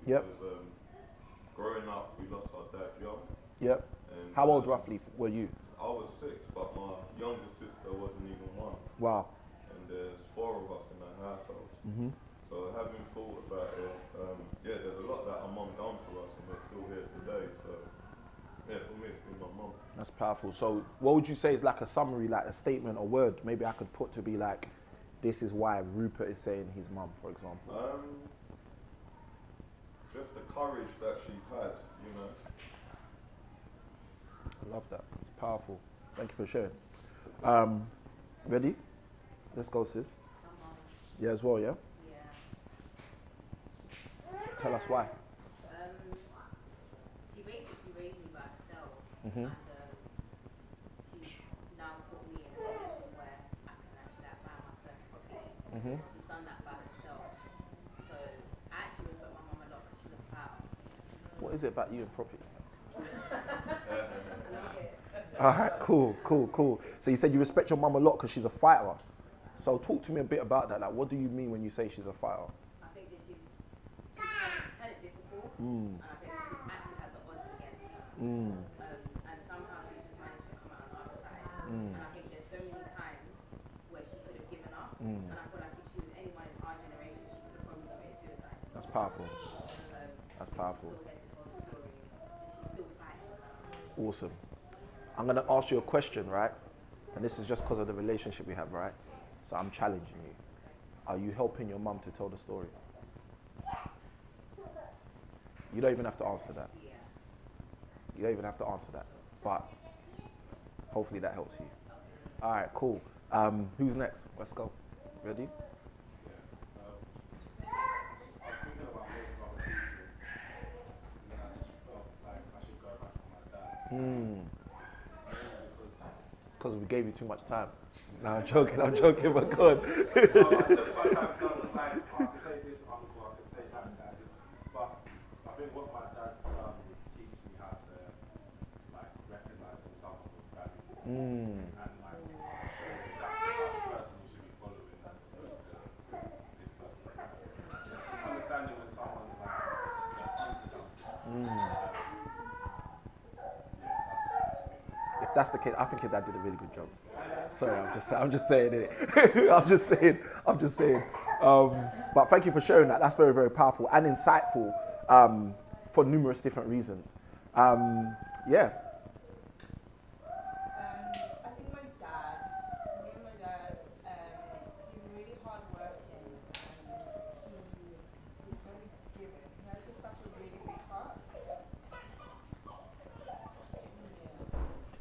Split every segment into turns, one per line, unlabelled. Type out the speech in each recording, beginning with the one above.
Yep.
Because growing up, we lost our dad young.
Yep.
And
How old roughly were you?
I was 6, but my younger sister wasn't even 1.
Wow.
And there's 4 of us in the household.
Mm-hmm.
So having thought about it, yeah, there's a lot that our mum done for us, and we're still here today. So yeah, for me, it's been my mum.
That's powerful. So what would you say is like a summary, like a statement or word maybe I could put to be like, this is why Rupert is saying his mum, for example?
Just the courage that she's had, you know.
I love that. It's powerful. Thank you for sharing. Ready? Let's go, sis. Yeah, as well, yeah?
Yeah.
Tell us why.
She basically raised me by herself,
Mm-hmm.
and she's now put me in a position where I can actually like, buy my first property.
Mm-hmm.
She's done that by herself. So I actually respect my mum a lot because she's a power.
What is it about you and property?
I love it.
All right, cool. So you said you respect your mum a lot because she's a fighter. So talk to me a bit about that. Like, what do you mean when you say she's a fighter?
I think that she's had it difficult, and I think that she's actually had the odds against her. And somehow she's just managed to come out on the other side. And I think there's so many times where she could have given up, and I feel like if she was anyone in our generation, she could have probably committed suicide.
That's powerful. That's powerful.
She's still here to tell the story, and she's still fighting.
Awesome. I'm going to ask you a question, right? And this is just because of the relationship we have, right? So I'm challenging you. Are you helping your mum to tell the story? You don't even have to answer that.
Yeah.
You don't even have to answer that. But hopefully that helps you. All right, cool. Who's next? Let's go. Ready?
I was thinking about most of other people, and then I just felt like I should go back to my dad. Mainly
Because we gave you too much time. No, I'm joking, but God.
I took my time because I was like, oh, I can say this uncle, I can say that dad. But I think what my dad done was teach me how to like recognize when someone was valuable. And like, so that's the type of person you should be following as opposed to this person. Just understanding when someone's like, onto something.
If that's the case, I think your dad did a really good job. Sorry, I'm just saying it. I'm just saying. But thank you for sharing that. That's very, very powerful and insightful for numerous different reasons. Yeah.
I think me and my dad, he's really hardworking and he's very giving. He has just such a really big heart.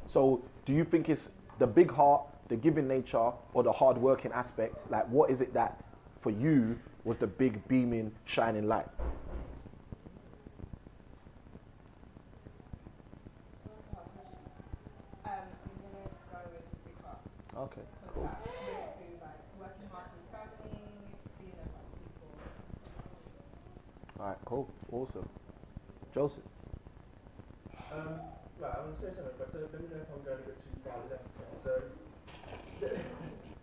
So do you think it's the big heart, the giving nature, or the hard-working aspect? Like, what is it that, for you, was the big, beaming, shining light?
That's a hard question. I'm gonna go with his big heart.
Okay,
Because
cool.
that's linked to like working hard for his family, being there for people.
All right, cool, awesome. Joseph.
Right, I'm going to say something, but let me know if I'm going a bit too far left. So,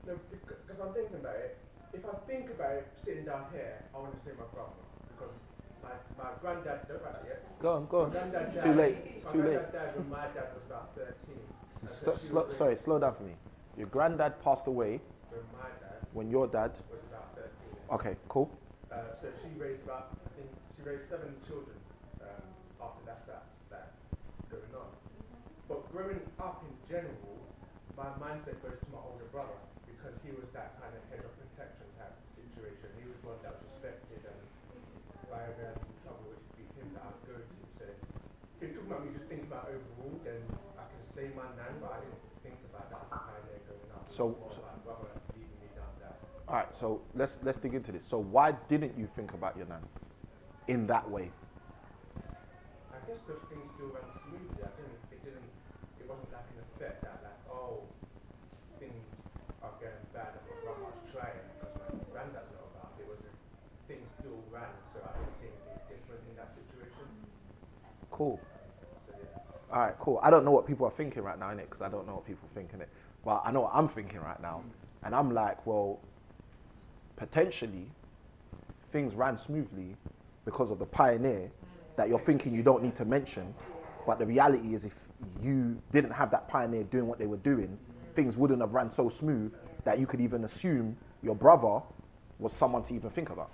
because I'm thinking about it, if I think about it sitting down here, I want to say my brother. Because my granddad, don't write that yet.
Go on.
Granddad
It's
died-
too late. It's
my
too late.
granddad died when my dad was about 13.
Sorry, slow down for me. Your granddad passed away
When my dad
when your dad.
was about 13.
Okay, cool.
So she raised about, I think, she raised 7 children after that going on. But growing up in general, my mindset goes to my older brother because he was that kind of head of protection type situation. He was one that was respected, and if I ever had any trouble, it would be him that I'd go to. So if you're talking about me just thinking about overall, then I can say my nan, but I didn't think about that as a pioneer growing up.
So-
It was more my brother leading me down that.
All right, so let's dig into this. So why didn't you think about your nan in that way?
I guess because things still ran smoothly. It wasn't like an effect that like, oh, things are getting bad and my grandma's trying because my granddad's not about. It was things still ran, so I didn't see anything different in that situation.
Cool.
So yeah.
All right, cool. I don't know what people are thinking right now, innit? Because I don't know what people think, innit? But I know what I'm thinking right now. And I'm like, well, potentially, things ran smoothly because of the pioneer that you're thinking you don't need to mention. But the reality is, if you didn't have that pioneer doing what they were doing, things wouldn't have ran so smooth that you could even assume your brother was someone to even think about.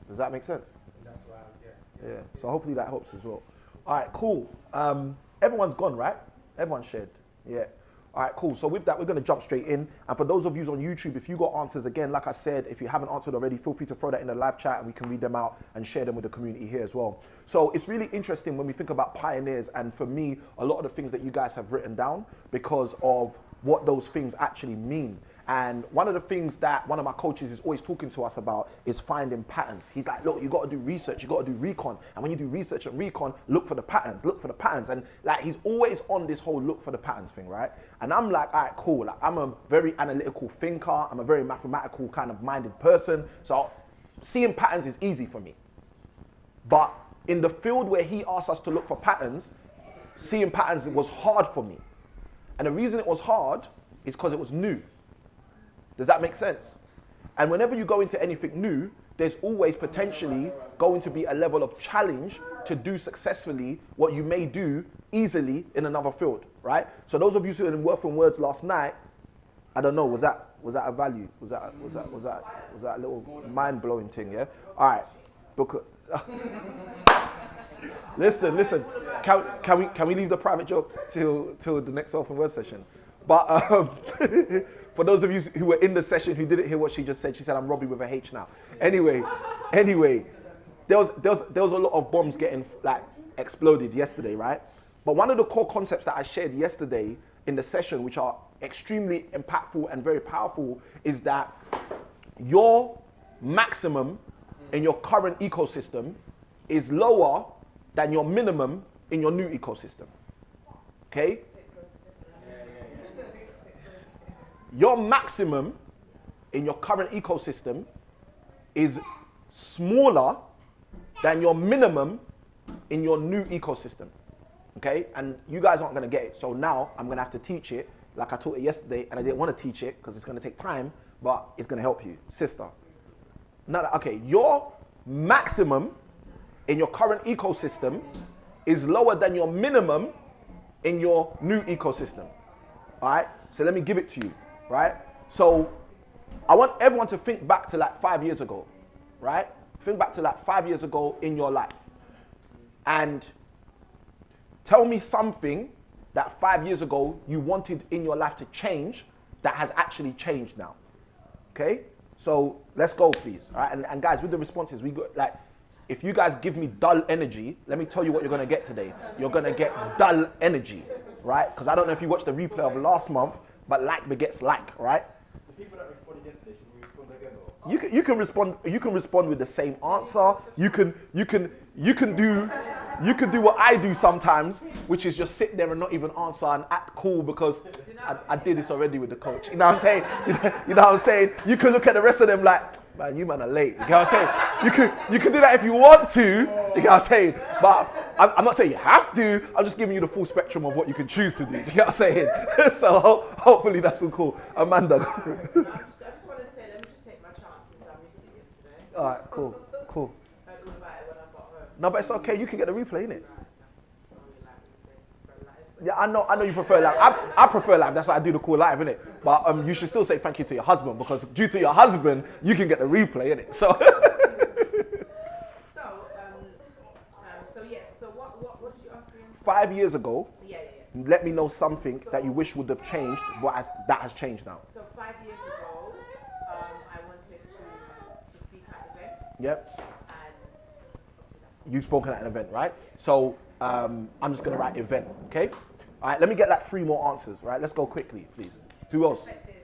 Does that make sense?
That's why, yeah.
Yeah. So hopefully that helps as well. All right, cool. Everyone's gone, right? Everyone's shared. Yeah. All right, cool. So with that, we're going to jump straight in. And for those of you on YouTube, if you got answers, again, like I said, if you haven't answered already, feel free to throw that in the live chat and we can read them out and share them with the community here as well. So it's really interesting when we think about pioneers, and for me, a lot of the things that you guys have written down because of what those things actually mean. And one of the things that one of my coaches is always talking to us about is finding patterns. He's like, look, you got to do research, you got to do recon. And when you do research and recon, look for the patterns, look for the patterns. And like, he's always on this whole look for the patterns thing, right? And I'm like, all right, cool. Like, I'm a very analytical thinker. I'm a very mathematical kind of minded person. So seeing patterns is easy for me. But in the field where he asked us to look for patterns, seeing patterns was hard for me. And the reason it was hard is because it was new. Does that make sense? And whenever you go into anything new, there's always potentially going to be a level of challenge to do successfully what you may do easily in another field, right? So those of you who were in Worth and Words last night, I don't know, was that a value? Was that a little mind-blowing thing, yeah? All right. Listen. Can we leave the private jokes till the next Worth and Words session? But for those of you who were in the session who didn't hear what she just said, she said, I'm Robbie with a H now. Anyway, there was a lot of bombs getting like exploded yesterday, right? But one of the core concepts that I shared yesterday in the session, which are extremely impactful and very powerful, is that your maximum in your current ecosystem is lower than your minimum in your new ecosystem. Okay? Your maximum in your current ecosystem is smaller than your minimum in your new ecosystem. Okay? And you guys aren't going to get it. So now I'm going to have to teach it like I taught it yesterday, and I didn't want to teach it because it's going to take time, but it's going to help you. Sister. Now, okay, your maximum in your current ecosystem is lower than your minimum in your new ecosystem. All right? So let me give it to you. Right? So I want everyone to think back to like 5 years ago, right? Think back to like 5 years ago in your life. And tell me something that 5 years ago you wanted in your life to change that has actually changed now. Okay? So let's go, please. All right? And guys, with the responses, we got like, if you guys give me dull energy, let me tell you what you're going to get today. You're going to get dull energy, right? Because I don't know if you watched the replay of last month, but like begets like, right?
The people that responded yesterday, should we respond again? Or?
You can respond. You can respond with the same answer. You can do what I do sometimes, which is just sit there and not even answer and act cool because I did this already with the coach. You know what I'm saying? You know what I'm saying? You can look at the rest of them like, man, you man are late. You know what I'm saying? You can do that if you want to. You know what I'm saying? But I'm not saying you have to. I'm just giving you the full spectrum of what you can choose to do. You know what I'm saying? So hopefully that's all cool. Amanda.
I just want to say, let me just take my chance since I missed it yesterday.
All right, cool.
I didn't invite it when I got home.
No, but it's okay. You can get the replay, innit? Yeah, I know you prefer live. I prefer live. That's why I do the call live, innit? But you should still say thank you to your husband because due to your husband, you can get the replay, innit? So.
So what did you ask me?
5 years ago,
Yeah.
let me know something that you wish would have changed, that has changed now.
So 5 years ago, I wanted to speak at events.
Yep.
And obviously that's
You've spoken at an event, right? So I'm just going to write event, okay? All right, let me get like 3 more answers, right? Let's go quickly, please. Who else?
Perspective.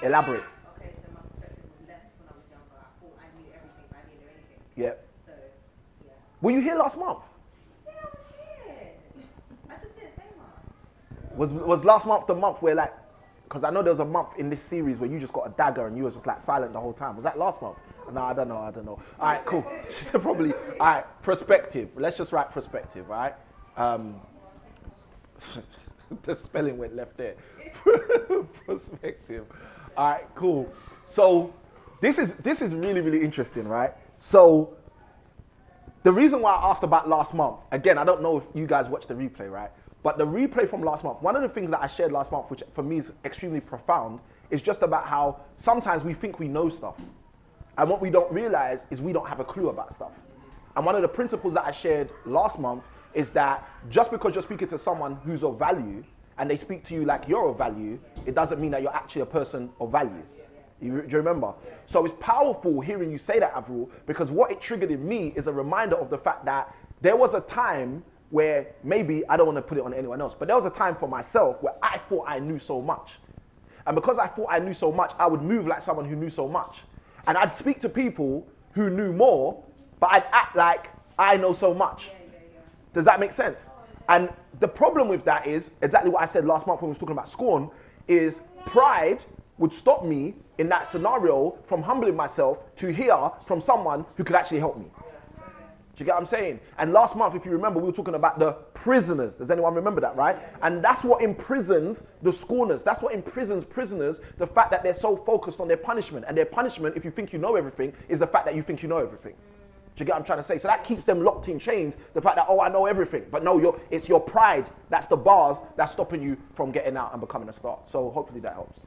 Elaborate.
Okay, so my perspective was left when I was younger. I thought I knew everything, but I didn't know anything.
Yep.
So, yeah.
Were you here last month?
Yeah, I was here. I just didn't say much.
Was last month the month where like, because I know there was a month in this series where you just got a dagger and you was just like silent the whole time. Was that last month? No, I don't know. All right, cool. She said probably. All right, perspective. Let's just write perspective, right? The spelling went left there. Perspective. All right, cool. So this is really, really interesting, right? So The reason why I asked about last month, again, I don't know if you guys watched the replay, right? But the replay from last month, one of the things that I shared last month, which for me is extremely profound, is just about how sometimes we think we know stuff. And what we don't realize is we don't have a clue about stuff. And one of the principles that I shared last month is that just because you're speaking to someone who's of value and they speak to you like you're of value, it doesn't mean that you're actually a person of value. Do you remember? So it's powerful hearing you say that, Avril, because what it triggered in me is a reminder of the fact that there was a time where maybe, I don't want to put it on anyone else, but there was a time for myself where I thought I knew so much. And because I thought I knew so much, I would move like someone who knew so much. And I'd speak to people who knew more, but I'd act like I know so much. Does that make sense? And the problem with that is exactly what I said last month when we was talking about scorn, is pride would stop me in that scenario from humbling myself to hear from someone who could actually help me. Do you get what I'm saying? And last month, if you remember, we were talking about the prisoners. Does anyone remember that, right? And that's what imprisons the scorners. That's what imprisons prisoners, the fact that they're so focused on their punishment. And their punishment, if you think you know everything, is the fact that you think you know everything. Do you get what I'm trying to say? So that keeps them locked in chains, the fact that, oh, I know everything. But no, it's your pride, that's the bars that's stopping you from getting out and becoming a star. So hopefully that helps.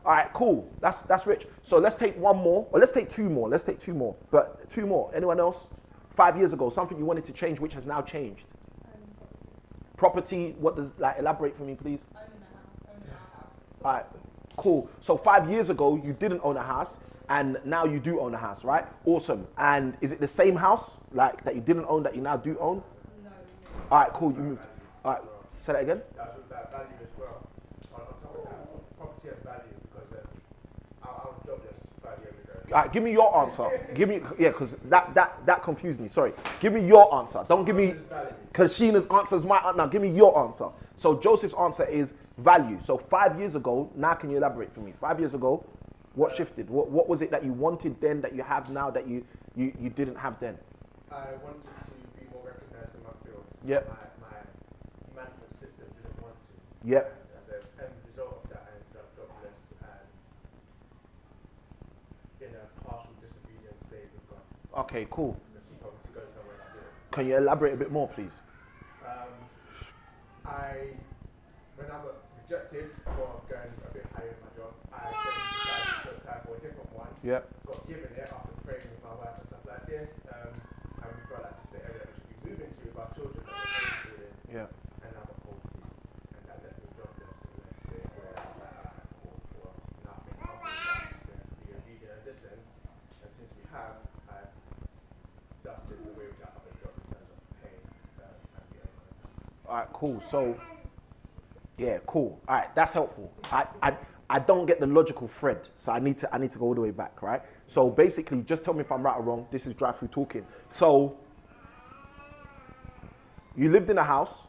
All right, cool. That's rich. So let's take one more, or let's take two more. Let's take two more. But two more. Anyone else? 5 years ago, something you wanted to change, which has now changed. Property, what does, like, elaborate for me, please?
Owning a house.
All right, cool. So 5 years ago, you didn't own a house, and now you do own a house, right? Awesome. And is it the same house, like, that you didn't own, that you now do own?
No.
All right, cool, you moved. All right, say that again?
That was that value as well. On top of that, property has value because I was jobless 5 years ago.
All right, give me your answer. Give me, yeah, because that confused me. Sorry. Give me your answer. Don't give me Kashina's answer is my answer. Now, give me your answer. So Joseph's answer is value. So 5 years ago, now can you elaborate for me? 5 years ago, what shifted? What was it that you wanted then that you have now that you didn't have then?
I wanted to be more recognized in my field.
Yep.
My management system didn't want to.
Yep.
And as a end result of that, I ended up jobless and in a partial disobedient state with God.
Okay, cool.
He told me to go somewhere like this.
Can you elaborate a bit more, please?
When I got rejected for going a bit higher in my job, I then decided to apply for a different one.
Yep.
Got given it after praying with my wife and stuff like this. And we felt like this is the area that we should be moving to with our children that we're homeschooling.
Yeah.
And I got cold feet. And that left me jobless in a state where I was like, alright, cool, well, nothing else to be obedient and listen. And since we have, I've just been away with that other job in terms of paying and the other.
All right, cool. So, yeah, cool. All right, that's helpful. I don't get the logical thread, so I need to go all the way back, right? So basically, just tell me if I'm right or wrong. This is drive-through talking. So you lived in a house,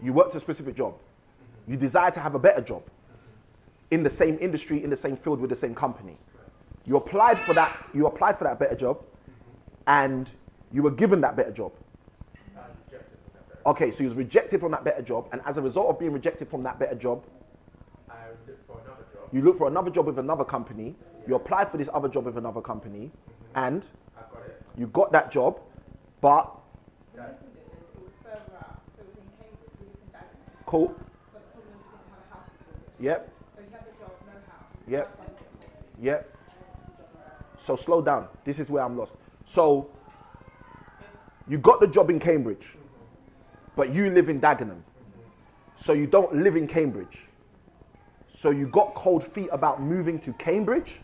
you worked a specific job, you desired to have a better job in the same industry, in the same field, with the same company. You applied for that. You applied for that better job, and you were given that better job. Okay, so you was rejected from that better job, and as a result of being rejected from that better job,
I looked for another job.
you looked for another job with another company, you applied for this other job with another company, and
I got it.
you got that job, but,
It was further out, so it was in Cambridge, we lived in Dagenham.
cool,
But the problem is we didn't have a house in Cambridge.
yep,
So you had the job, no house.
Yep.
That's why you get it.
yep.
And then took the job around.
So slow down, this is where I'm lost. So, you got the job in Cambridge, but you live in Dagenham. So you don't live in Cambridge. So you got cold feet about moving to Cambridge?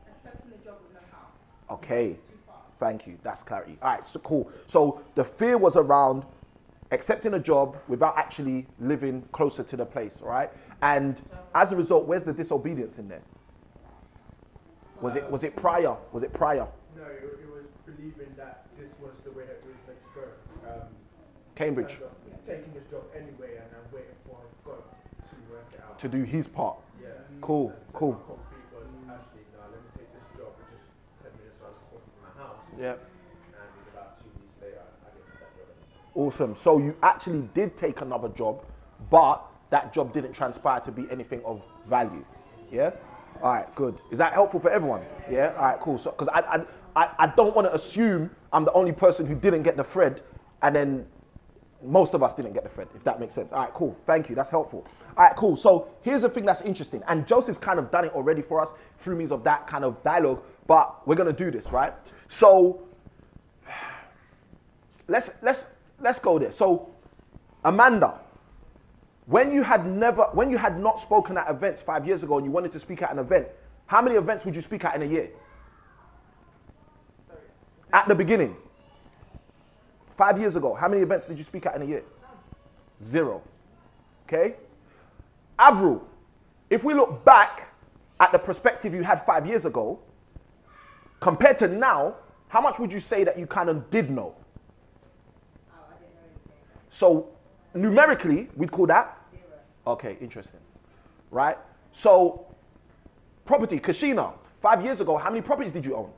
Accepting the job with no house.
Okay, thank you, that's clarity. All right, so cool. So the fear was around accepting a job without actually living closer to the place, all right? And as a result, where's the disobedience in there? Was it prior? Was it prior?
No, it was believing that this was the way that we were meant to go.
Cambridge,
Kind of taking this job anyway and then waiting for God to work it out.
to do his part.
Yeah.
Cool,
And so
cool.
my cold feet was actually, no, let me take this job, which is 10 minutes away from my house.
Yeah.
And about 2 weeks later, I didn't have that job anymore.
Awesome. So you actually did take another job, but that job didn't transpire to be anything of value. Yeah? All right, good. Is that helpful for everyone? Yeah? All right, cool. So, because I don't want to assume I'm the only person who didn't get the thread, and then most of us didn't get the thread, if that makes sense. All right, cool. Thank you. That's helpful. All right, cool. So here's the thing that's interesting. And Joseph's kind of done it already for us through means of that kind of dialogue, but we're going to do this, right? So let's go there. So Amanda, when you had not spoken at events 5 years ago and you wanted to speak at an event, how many events would you speak at in a year? At the beginning. 5 years ago, how many events did you speak at in a year? 0. Okay? Avril, if we look back at the perspective you had 5 years ago, compared to now, how much would you say that you kind of did know?
Oh, I didn't know anything.
So, numerically, we'd call that?
0.
Okay, interesting. Right? So, property, Kashina, 5 years ago, how many properties did you own?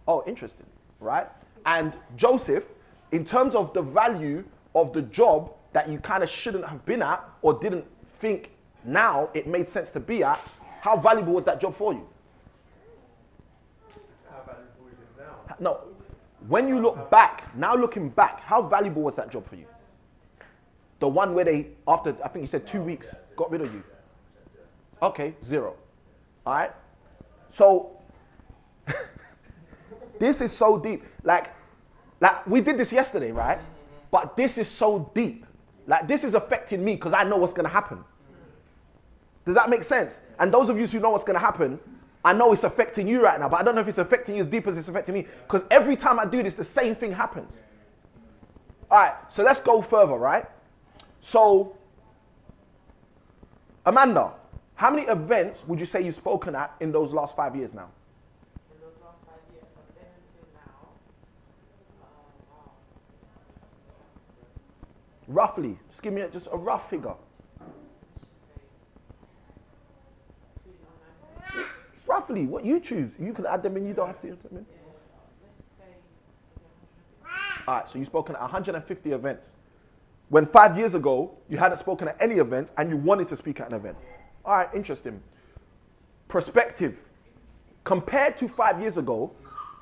Oh, interesting. Right? And Joseph, in terms of the value of the job that you kind of shouldn't have been at or didn't think now it made sense to be at, how valuable was that job for you?
How valuable is it now?
No, when you look back, now looking back, how valuable was that job for you? The one where they, after, I think you said 2 weeks, got rid of you. Okay, 0. All right? So, this is so deep. Like, we did this yesterday, right? But this is so deep. Like, this is affecting me because I know what's going to happen. Does that make sense? And those of you who know what's going to happen, I know it's affecting you right now, but I don't know if it's affecting you as deep as it's affecting me, because every time I do this, the same thing happens. All right, so let's go further, right? So, Amanda, how many events would you say you've spoken at in those last 5 years now?
In those last 5 years, from then until now, wow.
Roughly, just give me just a rough figure. Roughly, what you choose. You can add them in, you don't have to add them in. All right, so you've spoken at 150 events. When 5 years ago, you hadn't spoken at any events and you wanted to speak at an event. All right, interesting. Perspective. Compared to 5 years ago,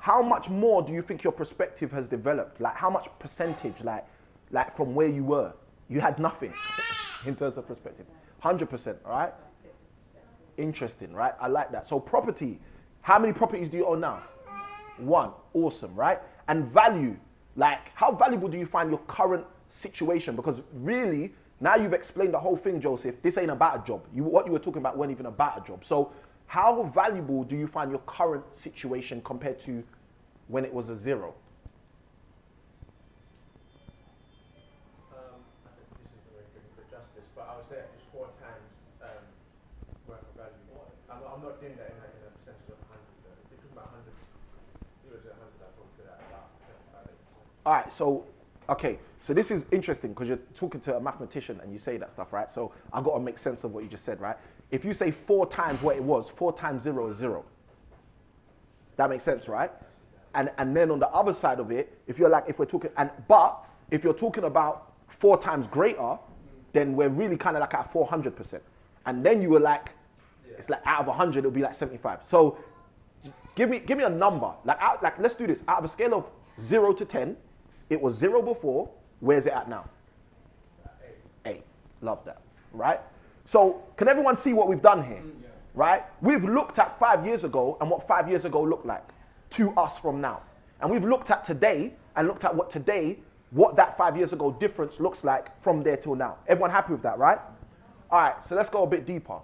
how much more do you think your perspective has developed? Like, how much percentage, like from where you were? You had nothing in terms of perspective. 100%, all right? Interesting, right? I like that. So property, how many properties do you own now? 1. Awesome, right? And value, like how valuable do you find your current situation? Because really, now you've explained the whole thing, Joseph. This ain't about a job. What you were talking about weren't even about a job. So how valuable do you find your current situation compared to when it was a 0?
I think this is the way to do justice, but I would say it's 4 times worth of value. I'm not doing that in a percentage of 100. If you're talking about 100, 0 to 100, I'd probably put that at about 75%.
All right, so, okay. So this is interesting because you're talking to a mathematician and you say that stuff, right? So I've got to make sense of what you just said, right? If you say 4 times what it was, 4 times 0 is 0. That makes sense, right? And then on the other side of it, if you're like, if we're talking, but if you're talking about 4 times greater, then we're really kind of like at 400%. And then you were like, it's like out of 100, it'll be like 75. So just give me a number. Like let's do this. Out of a scale of 0 to 10, it was 0 before. Where's it at now? 8. Love that, right? So can everyone see what we've done here, right? We've looked at 5 years ago and what 5 years ago looked like to us from now. And we've looked at today and looked at what that 5 years ago difference looks like from there till now. Everyone happy with that, right? All right, so let's go a bit deeper.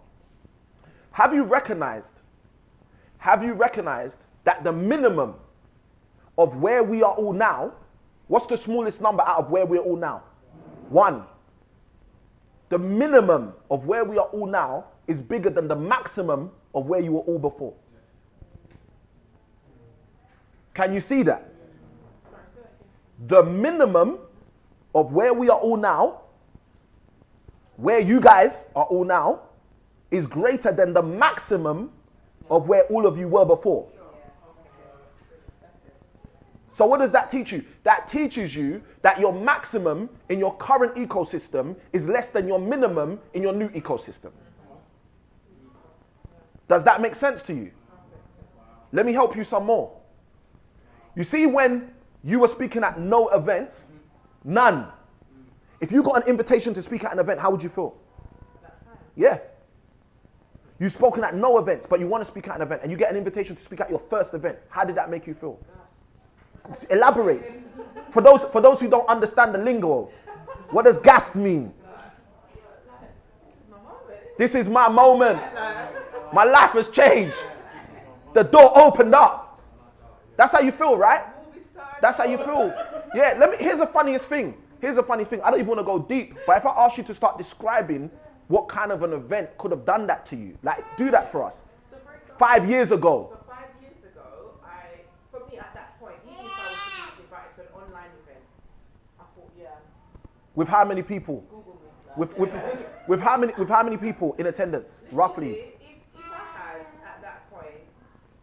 Have you recognized that the minimum of where we are all now, what's the smallest number out of where we're all now? 1. The minimum of where we are all now is bigger than the maximum of where you were all before. Can you see that? The minimum of where we are all now, where you guys are all now, is greater than the maximum of where all of you were before. So what does that teach you? That teaches you that your maximum in your current ecosystem is less than your minimum in your new ecosystem. Does that make sense to you? Let me help you some more. You see, when you were speaking at no events, none. If you got an invitation to speak at an event, how would you feel? Yeah. You've spoken at no events, but you want to speak at an event, and you get an invitation to speak at your first event. How did that make you feel? Elaborate. For those who don't understand the lingo, what does gassed mean? This is my moment. My life has changed. The door opened up. That's how you feel, right? That's how you feel. Yeah, here's the funniest thing. I don't even want to go deep, but if I ask you to start describing what kind of an event could have done that to you, like, do that for us.
So for example,
5 years ago.
So 5 years ago, for me at that point, even if I was to be invited to an online event, I thought, yeah.
With how many people?
Google me.
With how many people in attendance, roughly?
If I had at that point,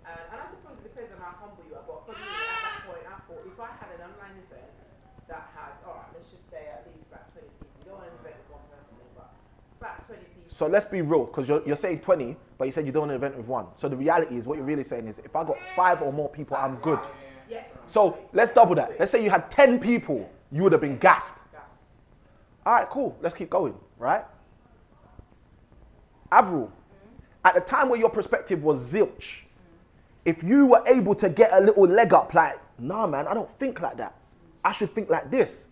and I suppose it depends on how humble you are, but for me at that point, I thought if I had an online event that had, all right, let's just say at least about 20 people. You don't want an event with one person, but about 20 people.
So let's be real, because you're saying 20, but you said you don't want an event with one. So the reality is, what you're really saying is, if I got 5 or more people, I'm good.
Yeah.
So let's double that. Let's say you had 10 people, you would have been gassed. All right, cool. Let's keep going, right? Avril, at the time where your perspective was zilch, if you were able to get a little leg up, like, nah, man, I don't think like that. I should think like this.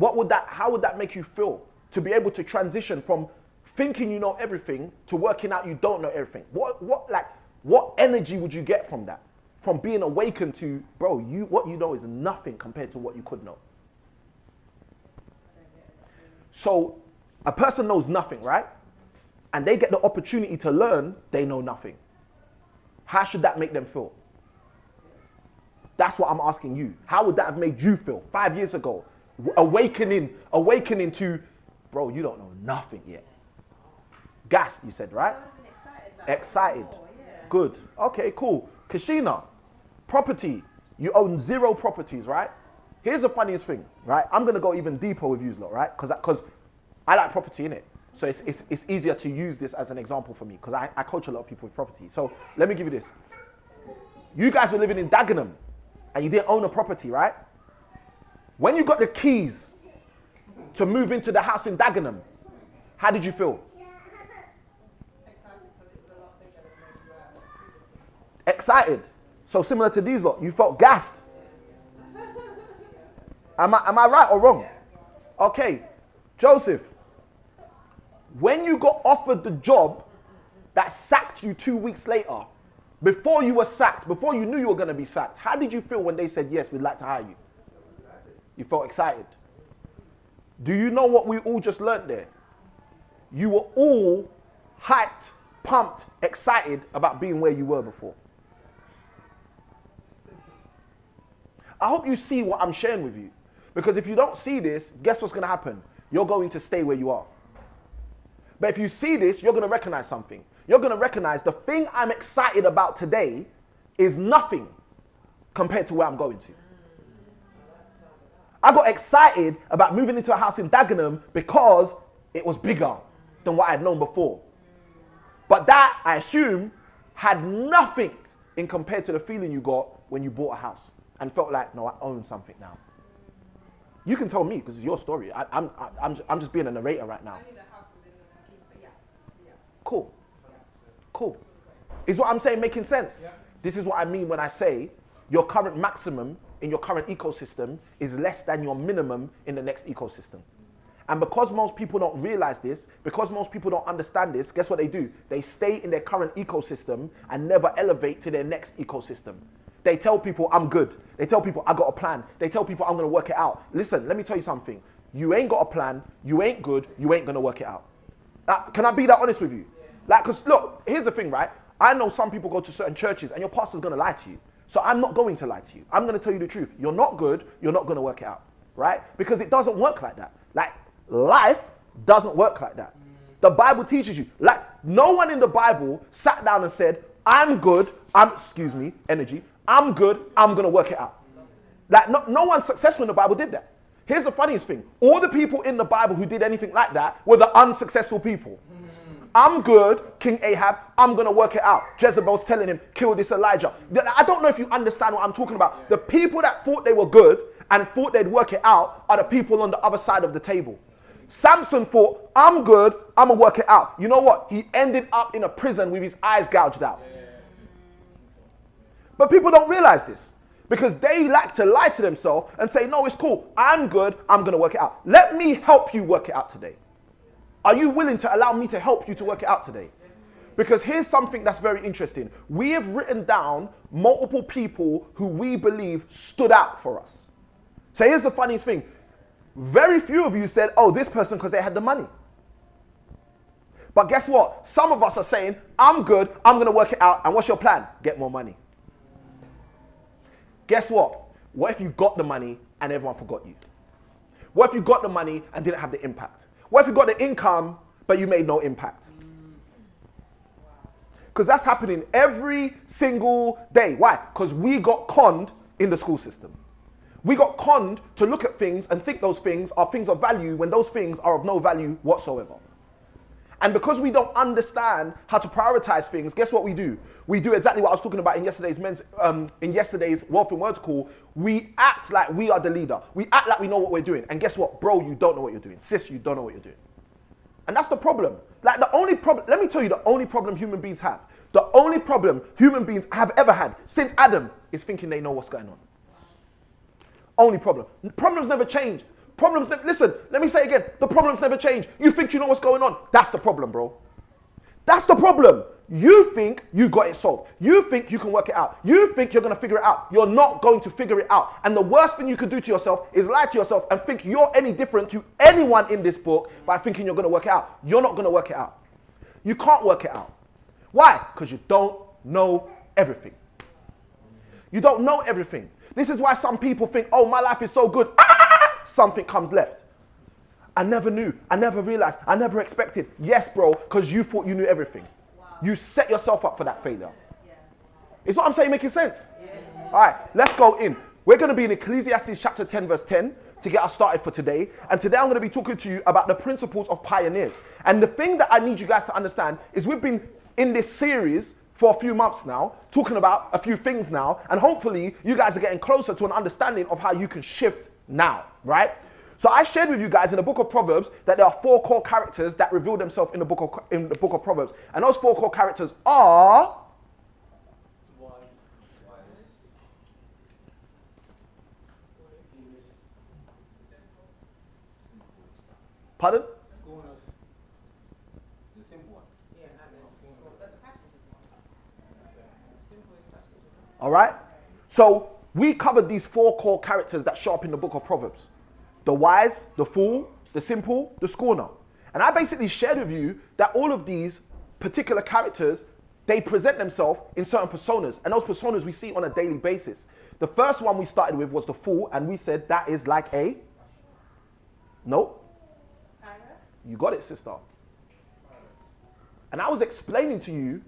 How would that make you feel? To be able to transition from thinking you know everything to working out you don't know everything. What energy would you get from that? From being awakened to, bro, what you know is nothing compared to what you could know. So a person knows nothing, right? And they get the opportunity to learn, they know nothing. How should that make them feel? That's what I'm asking you. How would that have made you feel 5 years ago? Awakening to, bro, you don't know nothing yet. Gassed, you said, right? Excited. Good. Okay, cool. Kashina, property. You own 0 properties, right? Here's the funniest thing, right? I'm going to go even deeper with you lot, right? Because I like property, innit? So it's easier to use this as an example for me, because I coach a lot of people with property. So let me give you this. You guys were living in Dagenham, and you didn't own a property, right? When you got the keys to move into the house in Dagenham, how did you feel? Excited. So similar to these lot, you felt gassed. Am I right or wrong? Okay, Joseph, when you got offered the job that sacked you 2 weeks later, before you were sacked, before you knew you were going to be sacked, how did you feel when they said, yes, we'd like to hire you? You felt excited. Do you know what we all just learned there? You were all hyped, pumped, excited about being where you were before. I hope you see what I'm sharing with you. Because if you don't see this, guess what's going to happen? You're going to stay where you are. But if you see this, you're going to recognize something. You're going to recognize the thing I'm excited about today is nothing compared to where I'm going to. I got excited about moving into a house in Dagenham because it was bigger than what I'd known before. But that, I assume, had nothing in compared to the feeling you got when you bought a house and felt like, no, I own something now. You can tell me because it's your story. I'm just being a narrator right now. Cool. Cool. Is what I'm saying making sense? Yeah. This is what I mean when I say your current maximum in your current ecosystem is less than your minimum in the next ecosystem. And because most people don't realize this, because most people don't understand this, guess what they do? They stay in their current ecosystem and never elevate to their next ecosystem. They tell people, I'm good. They tell people, I got a plan. They tell people, I'm going to work it out. Listen, let me tell you something. You ain't got a plan. You ain't good. You ain't going to work it out. Can I be that honest with you? Like, because look, here's the thing, right? I know some people go to certain churches and your pastor's going to lie to you. So I'm not going to lie to you. I'm going to tell you the truth. You're not good. You're not going to work it out, right? Because it doesn't work like that. Like, life doesn't work like that. The Bible teaches you. Like, no one in the Bible sat down and said, I'm good. I'm good. I'm going to work it out. Like, no one successful in the Bible did that. Here's the funniest thing. All the people in the Bible who did anything like that were the unsuccessful people. I'm good, King Ahab, I'm going to work it out. Jezebel's telling him, kill this Elijah. I don't know if you understand what I'm talking about. The people that thought they were good and thought they'd work it out are the people on the other side of the table. Samson thought, I'm good, I'm going to work it out. You know what? He ended up in a prison with his eyes gouged out. But people don't realize this because they like to lie to themselves and say, no, it's cool. I'm good, I'm going to work it out. Let me help you work it out today. Are you willing to allow me to help you to work it out today? Because here's something that's very interesting. We have written down multiple people who we believe stood out for us. So here's the funniest thing. Very few of you said, oh, this person because they had the money. But guess what? Some of us are saying, I'm good, I'm going to work it out. And what's your plan? Get more money. Guess what? What if you got the money and everyone forgot you? What if you got the money and didn't have the impact? What if you got the income, but you made no impact? Because that's happening every single day. Why? Because we got conned in the school system. We got conned to look at things and think those things are things of value when those things are of no value whatsoever. And because we don't understand how to prioritize things, guess what we do? We do exactly what I was talking about in yesterday's Wealth in Words call. We act like we are the leader. We act like we know what we're doing. And guess what? Bro, you don't know what you're doing. Sis, you don't know what you're doing. And that's the problem. Like the only problem, let me tell you the only problem human beings have. The only problem human beings have ever had since Adam is thinking they know what's going on. Only problem. Problems never changed. Listen, let me say it again. The problems never change. You think you know what's going on. That's the problem, bro. That's the problem. You think you got it solved. You think you can work it out. You think you're going to figure it out. You're not going to figure it out. And the worst thing you could do to yourself is lie to yourself and think you're any different to anyone in this book by thinking you're going to work it out. You're not going to work it out. You can't work it out. Why? Because you don't know everything. You don't know everything. This is why some people think, oh, my life is so good. Something comes left. I never knew. I never realized. I never expected. Yes, bro, because you thought you knew everything. Wow. You set yourself up for that failure. Yeah. Is what I'm saying making sense? Yeah. All right, let's go in. We're going to be in Ecclesiastes chapter 10, verse 10 to get us started for today. And today I'm going to be talking to you about the principles of pioneers. And the thing that I need you guys to understand is we've been in this series for a few months now, talking about a few things now. And hopefully you guys are getting closer to an understanding of how you can shift now, right? So I shared with you guys in the book of Proverbs that there are 4 core characters that reveal themselves in the book of Proverbs. And those 4 core characters are pardon?
The simple one.
All right? So we covered these 4 core characters that show up in the book of Proverbs. The wise, the fool, the simple, the scorner. And I basically shared with you that all of these particular characters, they present themselves in certain personas. And those personas we see on a daily basis. The first one we started with was the fool. And we said that is like a... Nope. You got it, sister. And I was explaining to you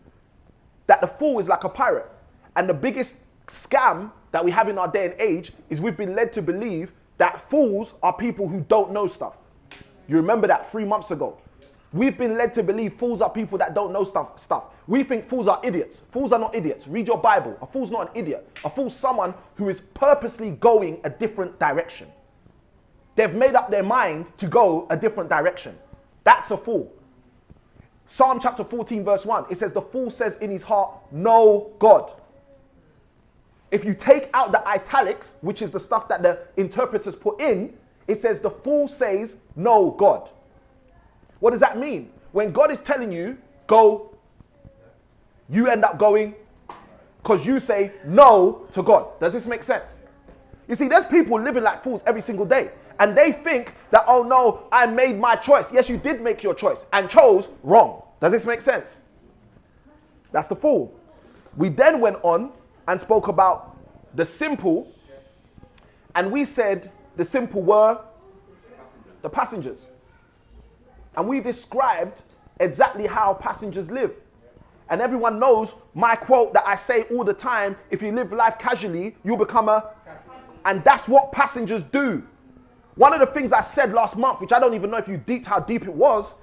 that the fool is like a pirate. And the biggest scam that we have in our day and age is we've been led to believe that fools are people who don't know stuff. You remember that 3 months ago. We've been led to believe fools are people that don't know stuff. We think fools are idiots. Fools are not idiots. Read your Bible. A fool's not an idiot. A fool's someone who is purposely going a different direction. They've made up their mind to go a different direction. That's a fool. Psalm chapter 14 verse 1. It says the fool says in his heart, no God. If you take out the italics, which is the stuff that the interpreters put in, it says the fool says, no God. What does that mean? When God is telling you, go, you end up going because you say no to God. Does this make sense? You see, there's people living like fools every single day. And they think that, oh no, I made my choice. Yes, you did make your choice and chose wrong. Does this make sense? That's the fool. We then went on and spoke about the simple, and we said the simple were the passengers. And we described exactly how passengers live. And everyone knows my quote that I say all the time, if you live life casually, you'll become a... And that's what passengers do. One of the things I said last month, which I don't even know if you deeped how deep it was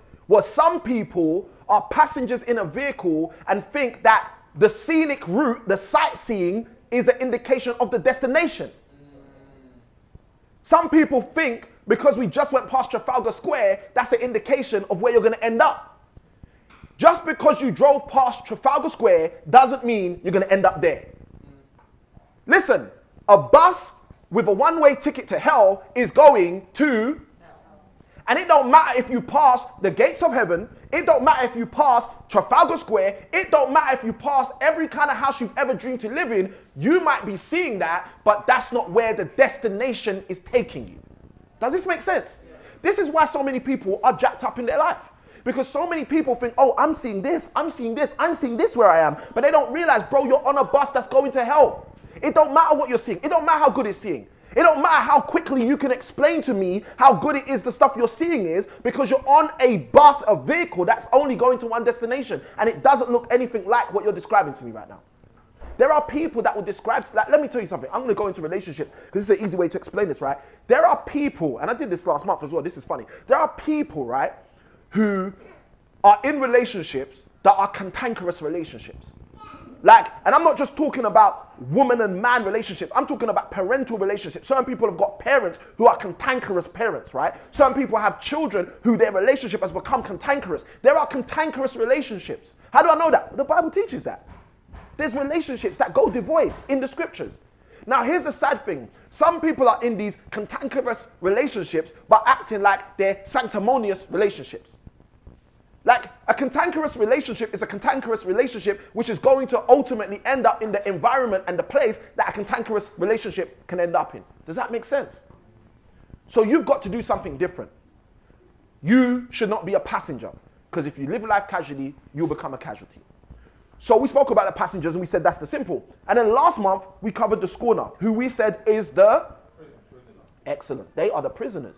some people are passengers in a vehicle and think that the scenic route, the sightseeing, is an indication of the destination. Some people think because we just went past Trafalgar Square, that's an indication of where you're going to end up. Just because you drove past Trafalgar Square doesn't mean you're going to end up there. Listen, a bus with a one-way ticket to hell is going to, and it don't matter if you pass the gates of heaven, it don't matter if you pass Trafalgar Square, it don't matter if you pass every kind of house you've ever dreamed to live in, you might be seeing that, but that's not where the destination is taking you. Does this make sense? This is why so many people are jacked up in their life. Because so many people think, oh, I'm seeing this, I'm seeing this, I'm seeing this where I am. But they don't realize, bro, you're on a bus that's going to hell. It don't matter what you're seeing. It don't matter how good it's seeing. It don't matter how quickly you can explain to me how good it is the stuff you're seeing is, because you're on a bus, a vehicle that's only going to one destination. And it doesn't look anything like what you're describing to me right now. There are people that will describe, like, let me tell you something. I'm going to go into relationships because it's an easy way to explain this, right? There are people, and I did this last month as well. This is funny. There are people, right, who are in relationships that are cantankerous relationships. Like, and I'm not just talking about woman and man relationships. I'm talking about parental relationships. Certain people have got parents who are cantankerous parents, right? Some people have children who their relationship has become cantankerous. There are cantankerous relationships. How do I know that? The Bible teaches that. There's relationships that go devoid in the scriptures. Now, here's the sad thing. Some people are in these cantankerous relationships, but acting like they're sanctimonious relationships. Like, a cantankerous relationship is a cantankerous relationship which is going to ultimately end up in the environment and the place that a cantankerous relationship can end up in. Does that make sense? So you've got to do something different. You should not be a passenger, because if you live life casually, you'll become a casualty. So we spoke about the passengers and we said that's the simple. And then last month, we covered the schooner, who we said is the prisoner. Excellent. They are the prisoners.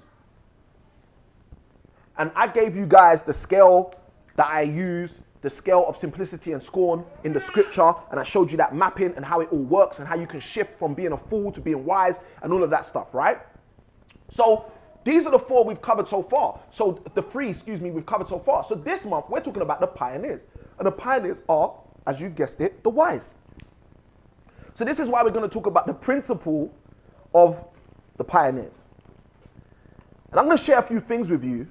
And I gave you guys the scale that I use, the scale of simplicity and scorn in the scripture. And I showed you that mapping and how it all works and how you can shift from being a fool to being wise and all of that stuff, right? So these are the four we've covered so far. So the three, we've covered so far. So this month, we're talking about the pioneers. And the pioneers are, as you guessed it, the wise. So this is why we're going to talk about the principle of the pioneers. And I'm going to share a few things with you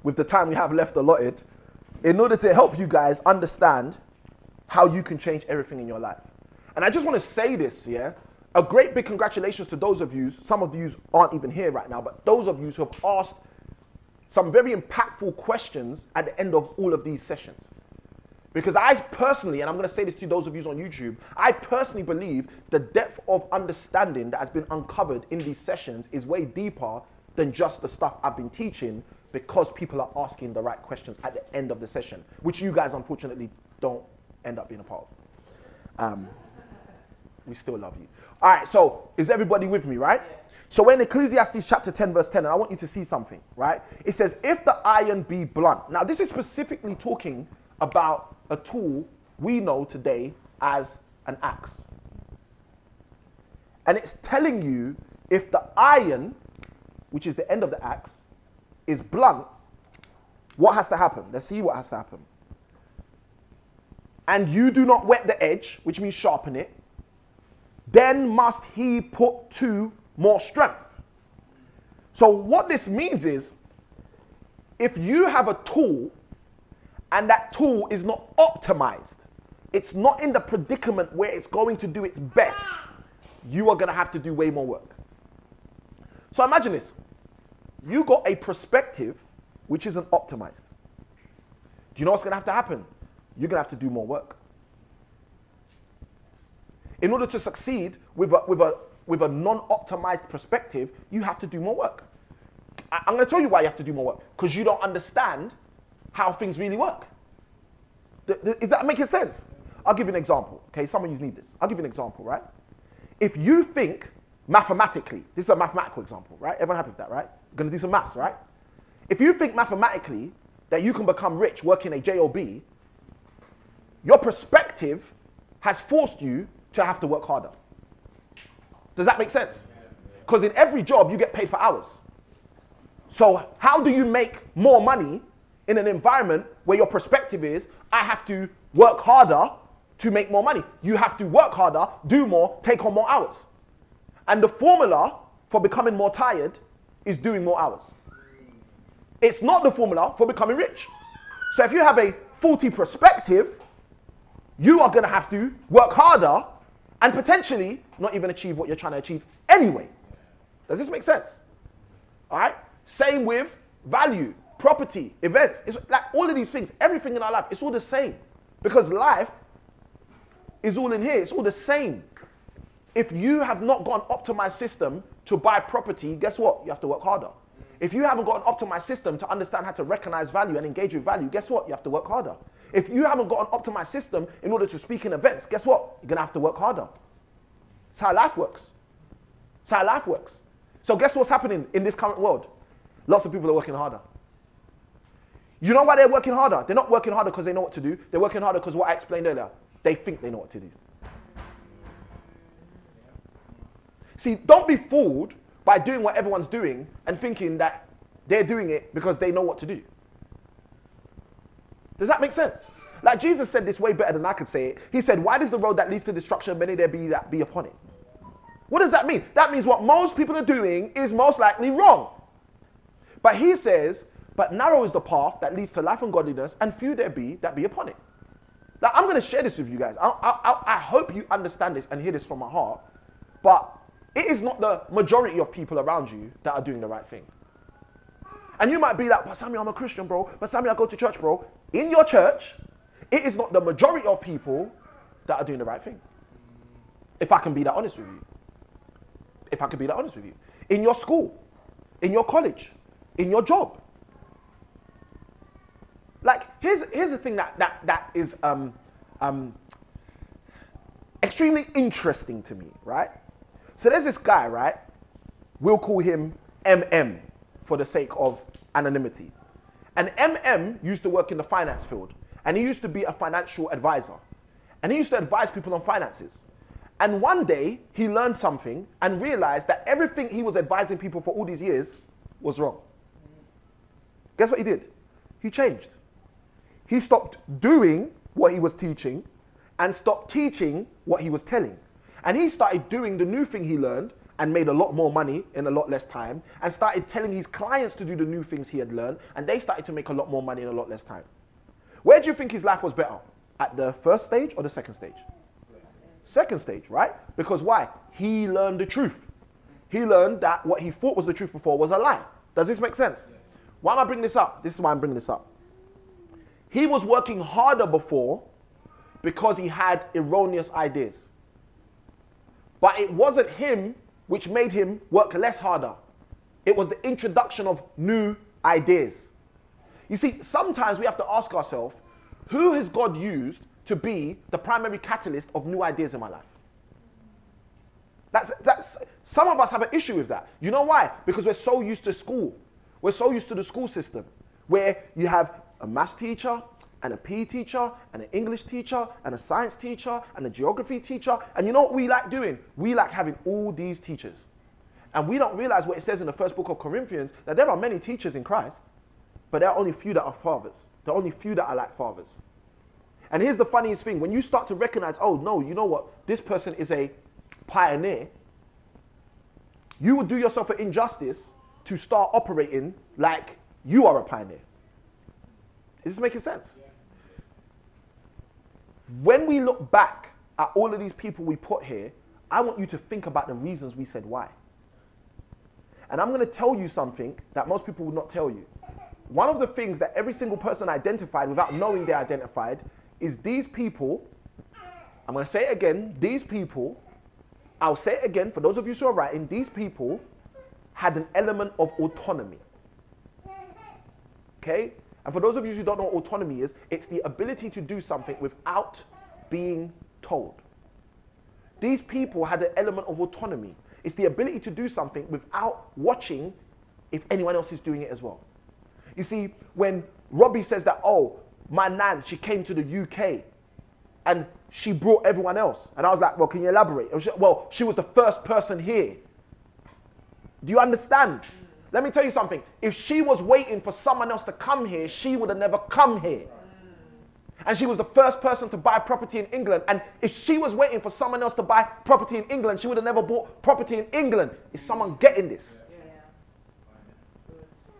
with the time we have left allotted in order to help you guys understand how you can change everything in your life. And I just want to say this, yeah? A great big congratulations to those of you, some of you aren't even here right now, but those of you who have asked some very impactful questions at the end of all of these sessions. Because I personally, and I'm going to say this to those of you on YouTube, I personally believe the depth of understanding that has been uncovered in these sessions is way deeper than just the stuff I've been teaching, because people are asking the right questions at the end of the session, which you guys unfortunately don't end up being a part of. We still love you. All right, so is everybody with me, right? Yeah. So when Ecclesiastes chapter 10 verse 10, and I want you to see something, right? It says, if the iron be blunt. Now this is specifically talking about a tool we know today as an axe. And it's telling you if the iron, which is the end of the axe, is blunt, what has to happen? Let's see what has to happen. And you do not whet the edge, which means sharpen it, then must he put to more strength. So what this means is, if you have a tool and that tool is not optimized, it's not in the predicament where it's going to do its best, you are going to have to do way more work. So imagine this. You got a perspective which isn't optimized. Do you know what's going to have to happen? You're going to have to do more work. In order to succeed with a non-optimized perspective, you have to do more work. I'm going to tell you why you have to do more work. Because you don't understand how things really work. Is that making sense? I'll give you an example. Okay, some of you need this. I'll give you an example, right? If you think mathematically, this is a mathematical example, right? Everyone happy with that, right? We're going to do some maths, right? If you think mathematically that you can become rich working a job, your perspective has forced you to have to work harder. Does that make sense? Because in every job, you get paid for hours. So how do you make more money in an environment where your perspective is, I have to work harder to make more money. You have to work harder, do more, take on more hours. And the formula for becoming more tired is doing more hours. It's not the formula for becoming rich. So if you have a faulty perspective, you are going to have to work harder and potentially not even achieve what you're trying to achieve anyway. Does this make sense? All right? Same with value, property, events. It's like all of these things, everything in our life, it's all the same. Because life is all in here. It's all the same. If you have not got an optimized system to buy property, guess what? You have to work harder. If you haven't got an optimized system to understand how to recognize value and engage with value, guess what? You have to work harder. If you haven't got an optimized system in order to speak in events, guess what? You're going to have to work harder. It's how life works. It's how life works. So guess what's happening in this current world? Lots of people are working harder. You know why they're working harder? They're not working harder because they know what to do. They're working harder because what I explained earlier. They think they know what to do. See, don't be fooled by doing what everyone's doing and thinking that they're doing it because they know what to do. Does that make sense? Like Jesus said this way better than I could say it. He said, why does the road that leads to destruction, many there be that be upon it? What does that mean? That means what most people are doing is most likely wrong. But he says, but narrow is the path that leads to life and godliness, and few there be that be upon it. Now, I'm going to share this with you guys. I hope you understand this and hear this from my heart. But it is not the majority of people around you that are doing the right thing. And you might be like, but Sammy, I'm a Christian, bro. But Sammy, I go to church, bro. In your church, it is not the majority of people that are doing the right thing. If I can be that honest with you. If I can be that honest with you. In your school, in your college, in your job. Like, here's the thing that is extremely interesting to me, right? So there's this guy, right? We'll call him MM for the sake of anonymity. And MM used to work in the finance field. And he used to be a financial advisor. And he used to advise people on finances. And one day, he learned something and realized that everything he was advising people for all these years was wrong. Guess what he did? He changed. He stopped doing what he was teaching and stopped teaching what he was telling. And he started doing the new thing he learned and made a lot more money in a lot less time and started telling his clients to do the new things he had learned, and they started to make a lot more money in a lot less time. Where do you think his life was better? At the first stage or the second stage? Second stage, right? Because why? He learned the truth. He learned that what he thought was the truth before was a lie. Does this make sense? Why am I bringing this up? This is why I'm bringing this up. He was working harder before because he had erroneous ideas. But it wasn't him which made him work less harder. It was the introduction of new ideas. You see, sometimes we have to ask ourselves, who has God used to be the primary catalyst of new ideas in my life? That's some of us have an issue with that. You know why? Because we're so used to school. We're so used to the school system where you have a maths teacher and a PE teacher and an English teacher and a science teacher and a geography teacher. And you know what we like doing? We like having all these teachers. And we don't realize what it says in the first book of Corinthians, that there are many teachers in Christ, but there are only few that are fathers. There are only few that are like fathers. And here's the funniest thing. When you start to recognize, oh no, you know what? This person is a pioneer. You would do yourself an injustice to start operating like you are a pioneer. Is this making sense? Yeah. When we look back at all of these people we put here, I want you to think about the reasons we said why. And I'm going to tell you something that most people would not tell you. One of the things that every single person identified without knowing they identified is these people, I'm going to say it again, these people, I'll say it again for those of you who are writing, these people had an element of autonomy. Okay? And for those of you who don't know what autonomy is, it's the ability to do something without being told. These people had an element of autonomy. It's the ability to do something without watching if anyone else is doing it as well. You see, when Robbie says that, oh, my nan, she came to the UK and she brought everyone else. And I was like, well, can you elaborate? Well, she was the first person here. Do you understand? Let me tell you something. If she was waiting for someone else to come here, she would have never come here. And she was the first person to buy property in England. And if she was waiting for someone else to buy property in England, she would have never bought property in England. Is someone getting this?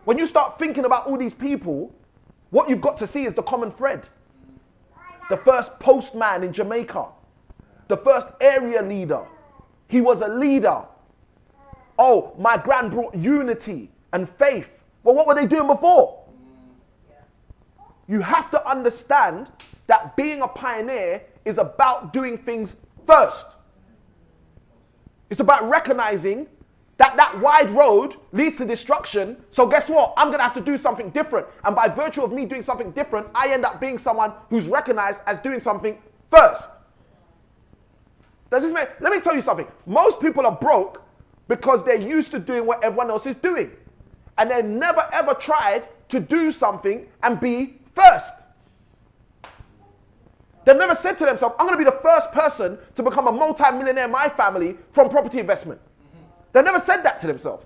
When you start thinking about all these people, what you've got to see is the common thread. The first postman in Jamaica. The first area leader. He was a leader. Oh, my grand brought unity and faith. Well, what were they doing before? You have to understand that being a pioneer is about doing things first. It's about recognizing that that wide road leads to destruction. So guess what? I'm going to have to do something different. And by virtue of me doing something different, I end up being someone who's recognized as doing something first. Does this make? Let me tell you something. Most people are broke because they're used to doing what everyone else is doing. And they never ever tried to do something and be first. They've never said to themselves, I'm going to be the first person to become a multi-millionaire in my family from property investment. They've never said that to themselves.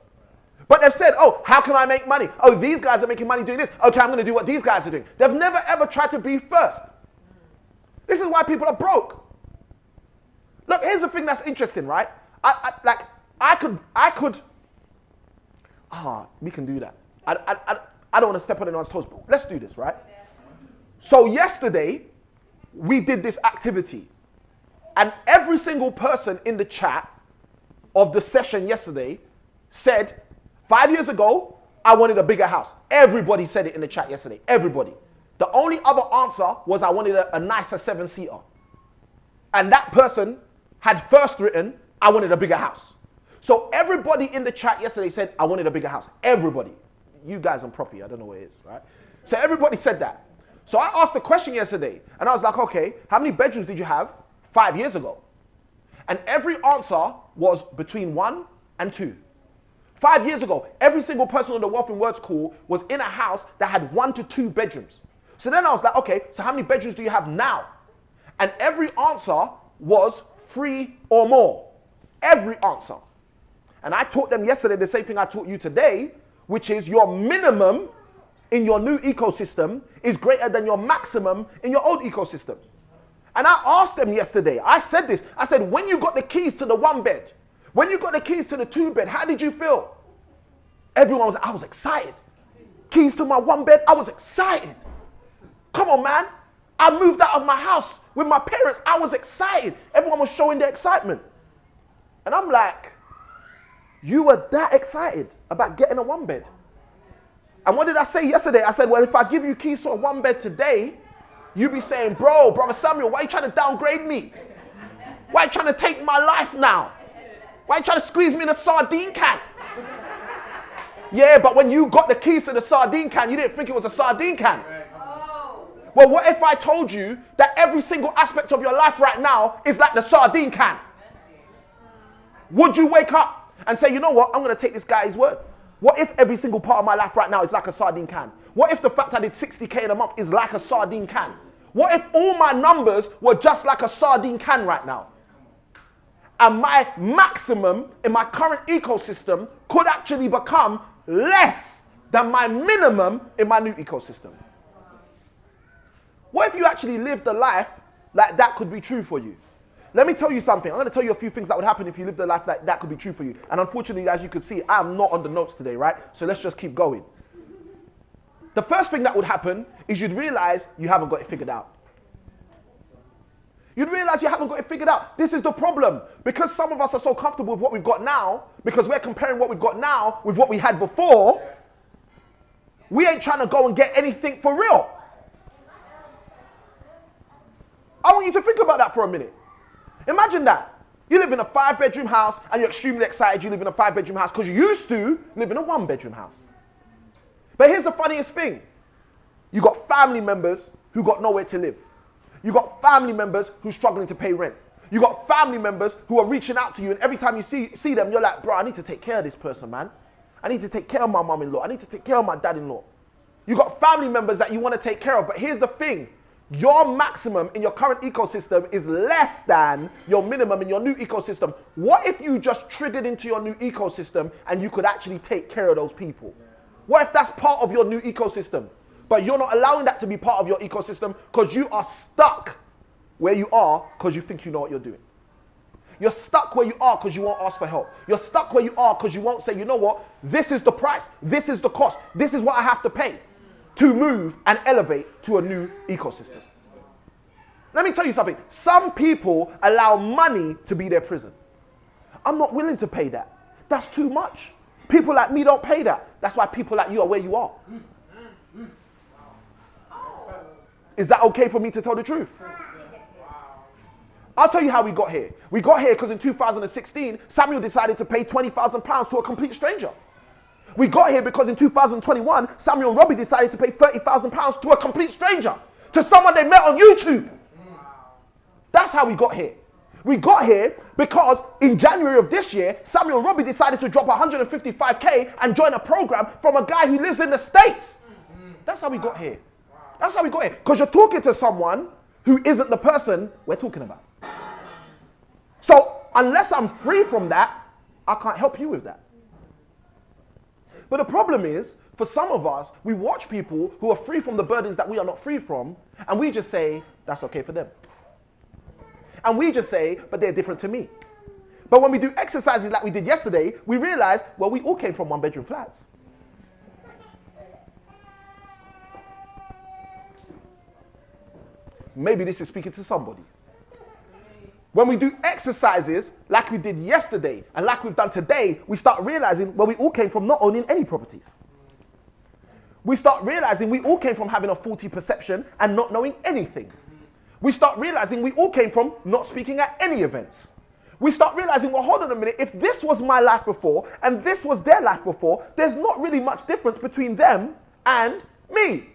But they've said, oh, how can I make money? Oh, these guys are making money doing this. Okay, I'm going to do what these guys are doing. They've never ever tried to be first. This is why people are broke. Look, here's the thing that's interesting, right? We can do that. I don't want to step on anyone's toes, but let's do this, right? So yesterday, we did this activity. And every single person in the chat of the session yesterday said, 5 years ago, I wanted a bigger house. Everybody said it in the chat yesterday. Everybody. The only other answer was I wanted a nicer 7-seater. And that person had first written, I wanted a bigger house. So everybody in the chat yesterday said, I wanted a bigger house. Everybody. You guys on property, I don't know what it is, right? So everybody said that. So I asked the question yesterday, and I was like, okay, how many bedrooms did you have 5 years ago? And every answer was between 1 and 2. 5 years ago, every single person on the Wealth in Words call was in a house that had 1 to 2 bedrooms. So then I was like, okay, so how many bedrooms do you have now? And every answer was 3 or more. Every answer. And I taught them yesterday the same thing I taught you today, which is your minimum in your new ecosystem is greater than your maximum in your old ecosystem. And I asked them yesterday, I said this, I said, when you got the keys to the 1 bed, when you got the keys to the 2 bed, how did you feel? Everyone was, I was excited. Keys to my 1 bed, I was excited. Come on, man. I moved out of my house with my parents. I was excited. Everyone was showing their excitement. And I'm like, you were that excited about getting a 1 bed? And what did I say yesterday? I said, well, if I give you keys to a 1 bed today, you be saying, Brother Samuel, why are you trying to downgrade me? Why are you trying to take my life now? Why are you trying to squeeze me in a sardine can? Yeah, but when you got the keys to the sardine can, you didn't think it was a sardine can. Well, what if I told you that every single aspect of your life right now is like the sardine can? Would you wake up and say, you know what, I'm going to take this guy's word? What if every single part of my life right now is like a sardine can? What if the fact I did 60K in a month is like a sardine can? What if all my numbers were just like a sardine can right now? And my maximum in my current ecosystem could actually become less than my minimum in my new ecosystem. What if you actually lived a life like that could be true for you? Let me tell you something. I'm going to tell you a few things that would happen if you lived a life like that could be true for you. And unfortunately, as you can see, I'm not on the notes today, right? So let's just keep going. The first thing that would happen is you'd realize you haven't got it figured out. You'd realize you haven't got it figured out. This is the problem. Because some of us are so comfortable with what we've got now, because we're comparing what we've got now with what we had before, we ain't trying to go and get anything for real. I want you to think about that for a minute. Imagine that. You live in a 5-bedroom house and you're extremely excited you live in a 5-bedroom house because you used to live in a 1-bedroom house. But here's the funniest thing. You got family members who got nowhere to live. You got family members who are struggling to pay rent. You got family members who are reaching out to you, and every time you see them, you're like, bro, I need to take care of this person, man. I need to take care of my mom-in-law. I need to take care of my dad-in-law. You got family members that you want to take care of, but here's the thing. your maximum in your current ecosystem is less than your minimum in your new ecosystem. What if you just triggered into your new ecosystem and you could actually take care of those people? What if that's part of your new ecosystem, but you're not allowing that to be part of your ecosystem because you are stuck where you are because you think you know what you're doing? You're stuck where you are because you won't ask for help. You're stuck where you are because you won't say, you know what, this is the price, this is the cost, this is what I have to pay to move and elevate to a new ecosystem. Let me tell you something. Some people allow money to be their prison. I'm not willing to pay that. That's too much. People like me don't pay that. That's why people like you are where you are. Is that okay for me to tell the truth? I'll tell you how we got here. We got here because in 2016, Samuel decided to pay £20,000 to a complete stranger. We got here because in 2021, Samuel and Robbie decided to pay £30,000 to a complete stranger, to someone they met on YouTube. That's how we got here. We got here because in January of this year, Samuel and Robbie decided to drop 155k and join a program from a guy who lives in the States. That's how we got here. That's how we got here. Because you're talking to someone who isn't the person we're talking about. So unless I'm free from that, I can't help you with that. But the problem is, for some of us, we watch people who are free from the burdens that we are not free from, and we just say, that's okay for them. And we just say, but they're different to me. But when we do exercises like we did yesterday, we realize, well, we all came from one-bedroom flats. Maybe this is speaking to somebody. When we do exercises like we did yesterday and like we've done today, we start realizing, well, we all came from not owning any properties. We start realizing we all came from having a faulty perception and not knowing anything. We start realizing we all came from not speaking at any events. We start realizing, well, hold on a minute, if this was my life before and this was their life before, there's not really much difference between them and me.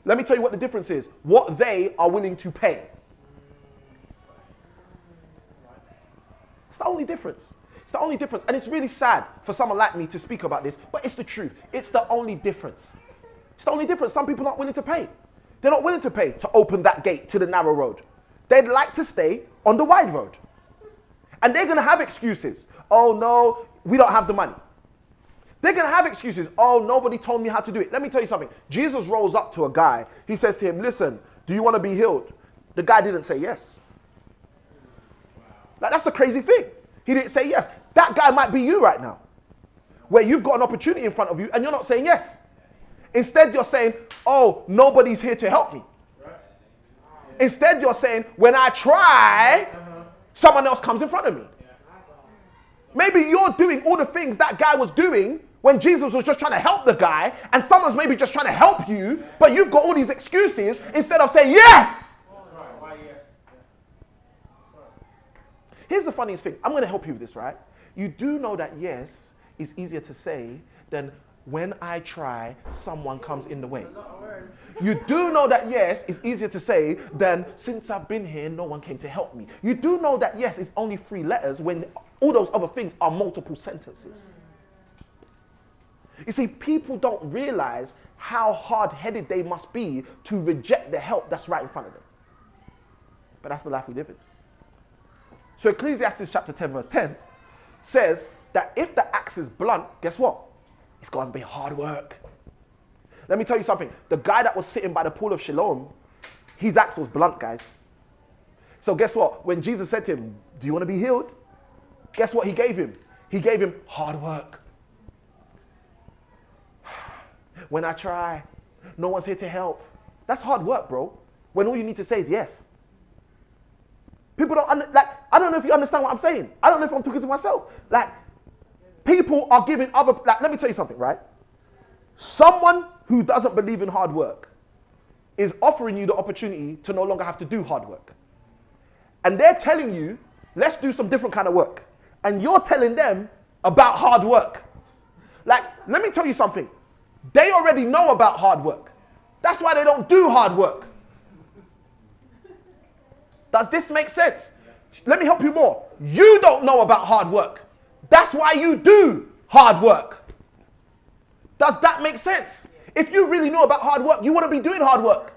Let me tell you what the difference is. What they are willing to pay. It's the only difference. It's the only difference. And it's really sad for someone like me to speak about this, but it's the truth. It's the only difference. It's the only difference. Some people are not willing to pay. They're not willing to pay to open that gate to the narrow road. They'd like to stay on the wide road. And they're going to have excuses. Oh, no, we don't have the money. They're going to have excuses. Oh, nobody told me how to do it. Let me tell you something. Jesus rolls up to a guy. He says to him, listen, do you want to be healed? The guy didn't say yes. Like, that's the crazy thing. He didn't say yes. That guy might be you right now, where you've got an opportunity in front of you and you're not saying yes. Instead, you're saying, oh, nobody's here to help me. Instead, you're saying, when I try, someone else comes in front of me. Maybe you're doing all the things that guy was doing when Jesus was just trying to help the guy, and someone's maybe just trying to help you, but you've got all these excuses instead of saying yes. Here's the funniest thing. I'm going to help you with this, right? You do know that yes is easier to say than when I try, someone comes in the way. You do know that yes is easier to say than since I've been here, no one came to help me. You do know that yes is only 3 letters when all those other things are multiple sentences. You see, people don't realize how hard-headed they must be to reject the help that's right in front of them. But that's the life we live in. So Ecclesiastes chapter 10 verse 10 says that if the axe is blunt, guess what? It's going to be hard work. Let me tell you something. The guy that was sitting by the pool of Siloam, his axe was blunt, guys. So guess what? When Jesus said to him, do you want to be healed? Guess what he gave him? He gave him hard work. When I try, no one's here to help. That's hard work, bro. When all you need to say is yes. People don't, I don't know if you understand what I'm saying. I don't know if I'm talking to myself. Like, people are giving other, let me tell you something, right? Someone who doesn't believe in hard work is offering you the opportunity to no longer have to do hard work. And they're telling you, let's do some different kind of work. And you're telling them about hard work. Like, let me tell you something. They already know about hard work. That's why they don't do hard work. Does this make sense? Let me help you more. You don't know about hard work. That's why you do hard work. Does that make sense? If you really know about hard work, you wouldn't be doing hard work.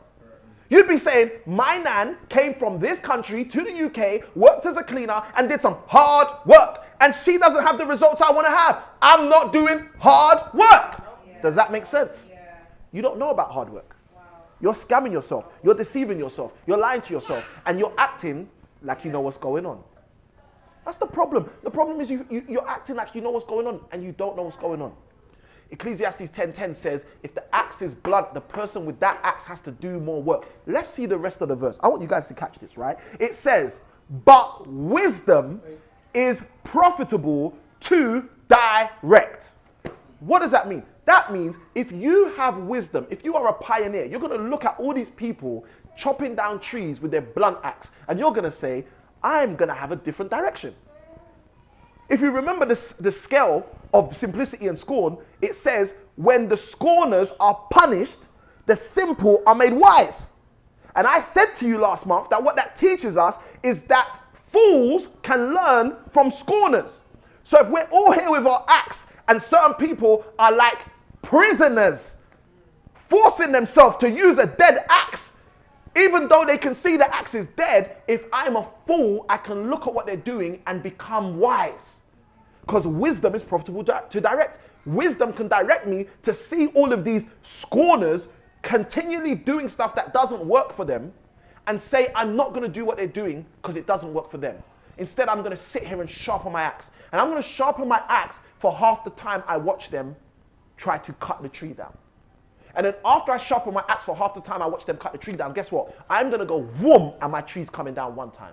You'd be saying, my nan came from this country to the UK, worked as a cleaner, and did some hard work. And she doesn't have the results I want to have. I'm not doing hard work. Does that make sense? You don't know about hard work. You're scamming yourself. You're deceiving yourself. You're lying to yourself. And you're acting like you know what's going on. That's the problem. The problem is you're acting like you know what's going on and you don't know what's going on. Ecclesiastes 10:10 says, if the axe is blunt, the person with that axe has to do more work. Let's see the rest of the verse. I want you guys to catch this, right? It says, but wisdom is profitable to direct. What does that mean? That means if you have wisdom, if you are a pioneer, you're going to look at all these people chopping down trees with their blunt axe, and you're going to say, I'm going to have a different direction. If you remember the scale of simplicity and scorn, it says, when the scorners are punished, the simple are made wise. And I said to you last month that what that teaches us is that fools can learn from scorners. So if we're all here with our axe and certain people are like prisoners, forcing themselves to use a dead axe, even though they can see the axe is dead, if I'm a fool, I can look at what they're doing and become wise. Because wisdom is profitable to direct. Wisdom can direct me to see all of these scorners continually doing stuff that doesn't work for them and say, I'm not going to do what they're doing because it doesn't work for them. Instead, I'm going to sit here and sharpen my axe. And I'm going to sharpen my axe for half the time I watch them try to cut the tree down. And then after I sharpen my axe for half the time I watch them cut the tree down, guess what? I'm going to go whoom and my tree's coming down one time.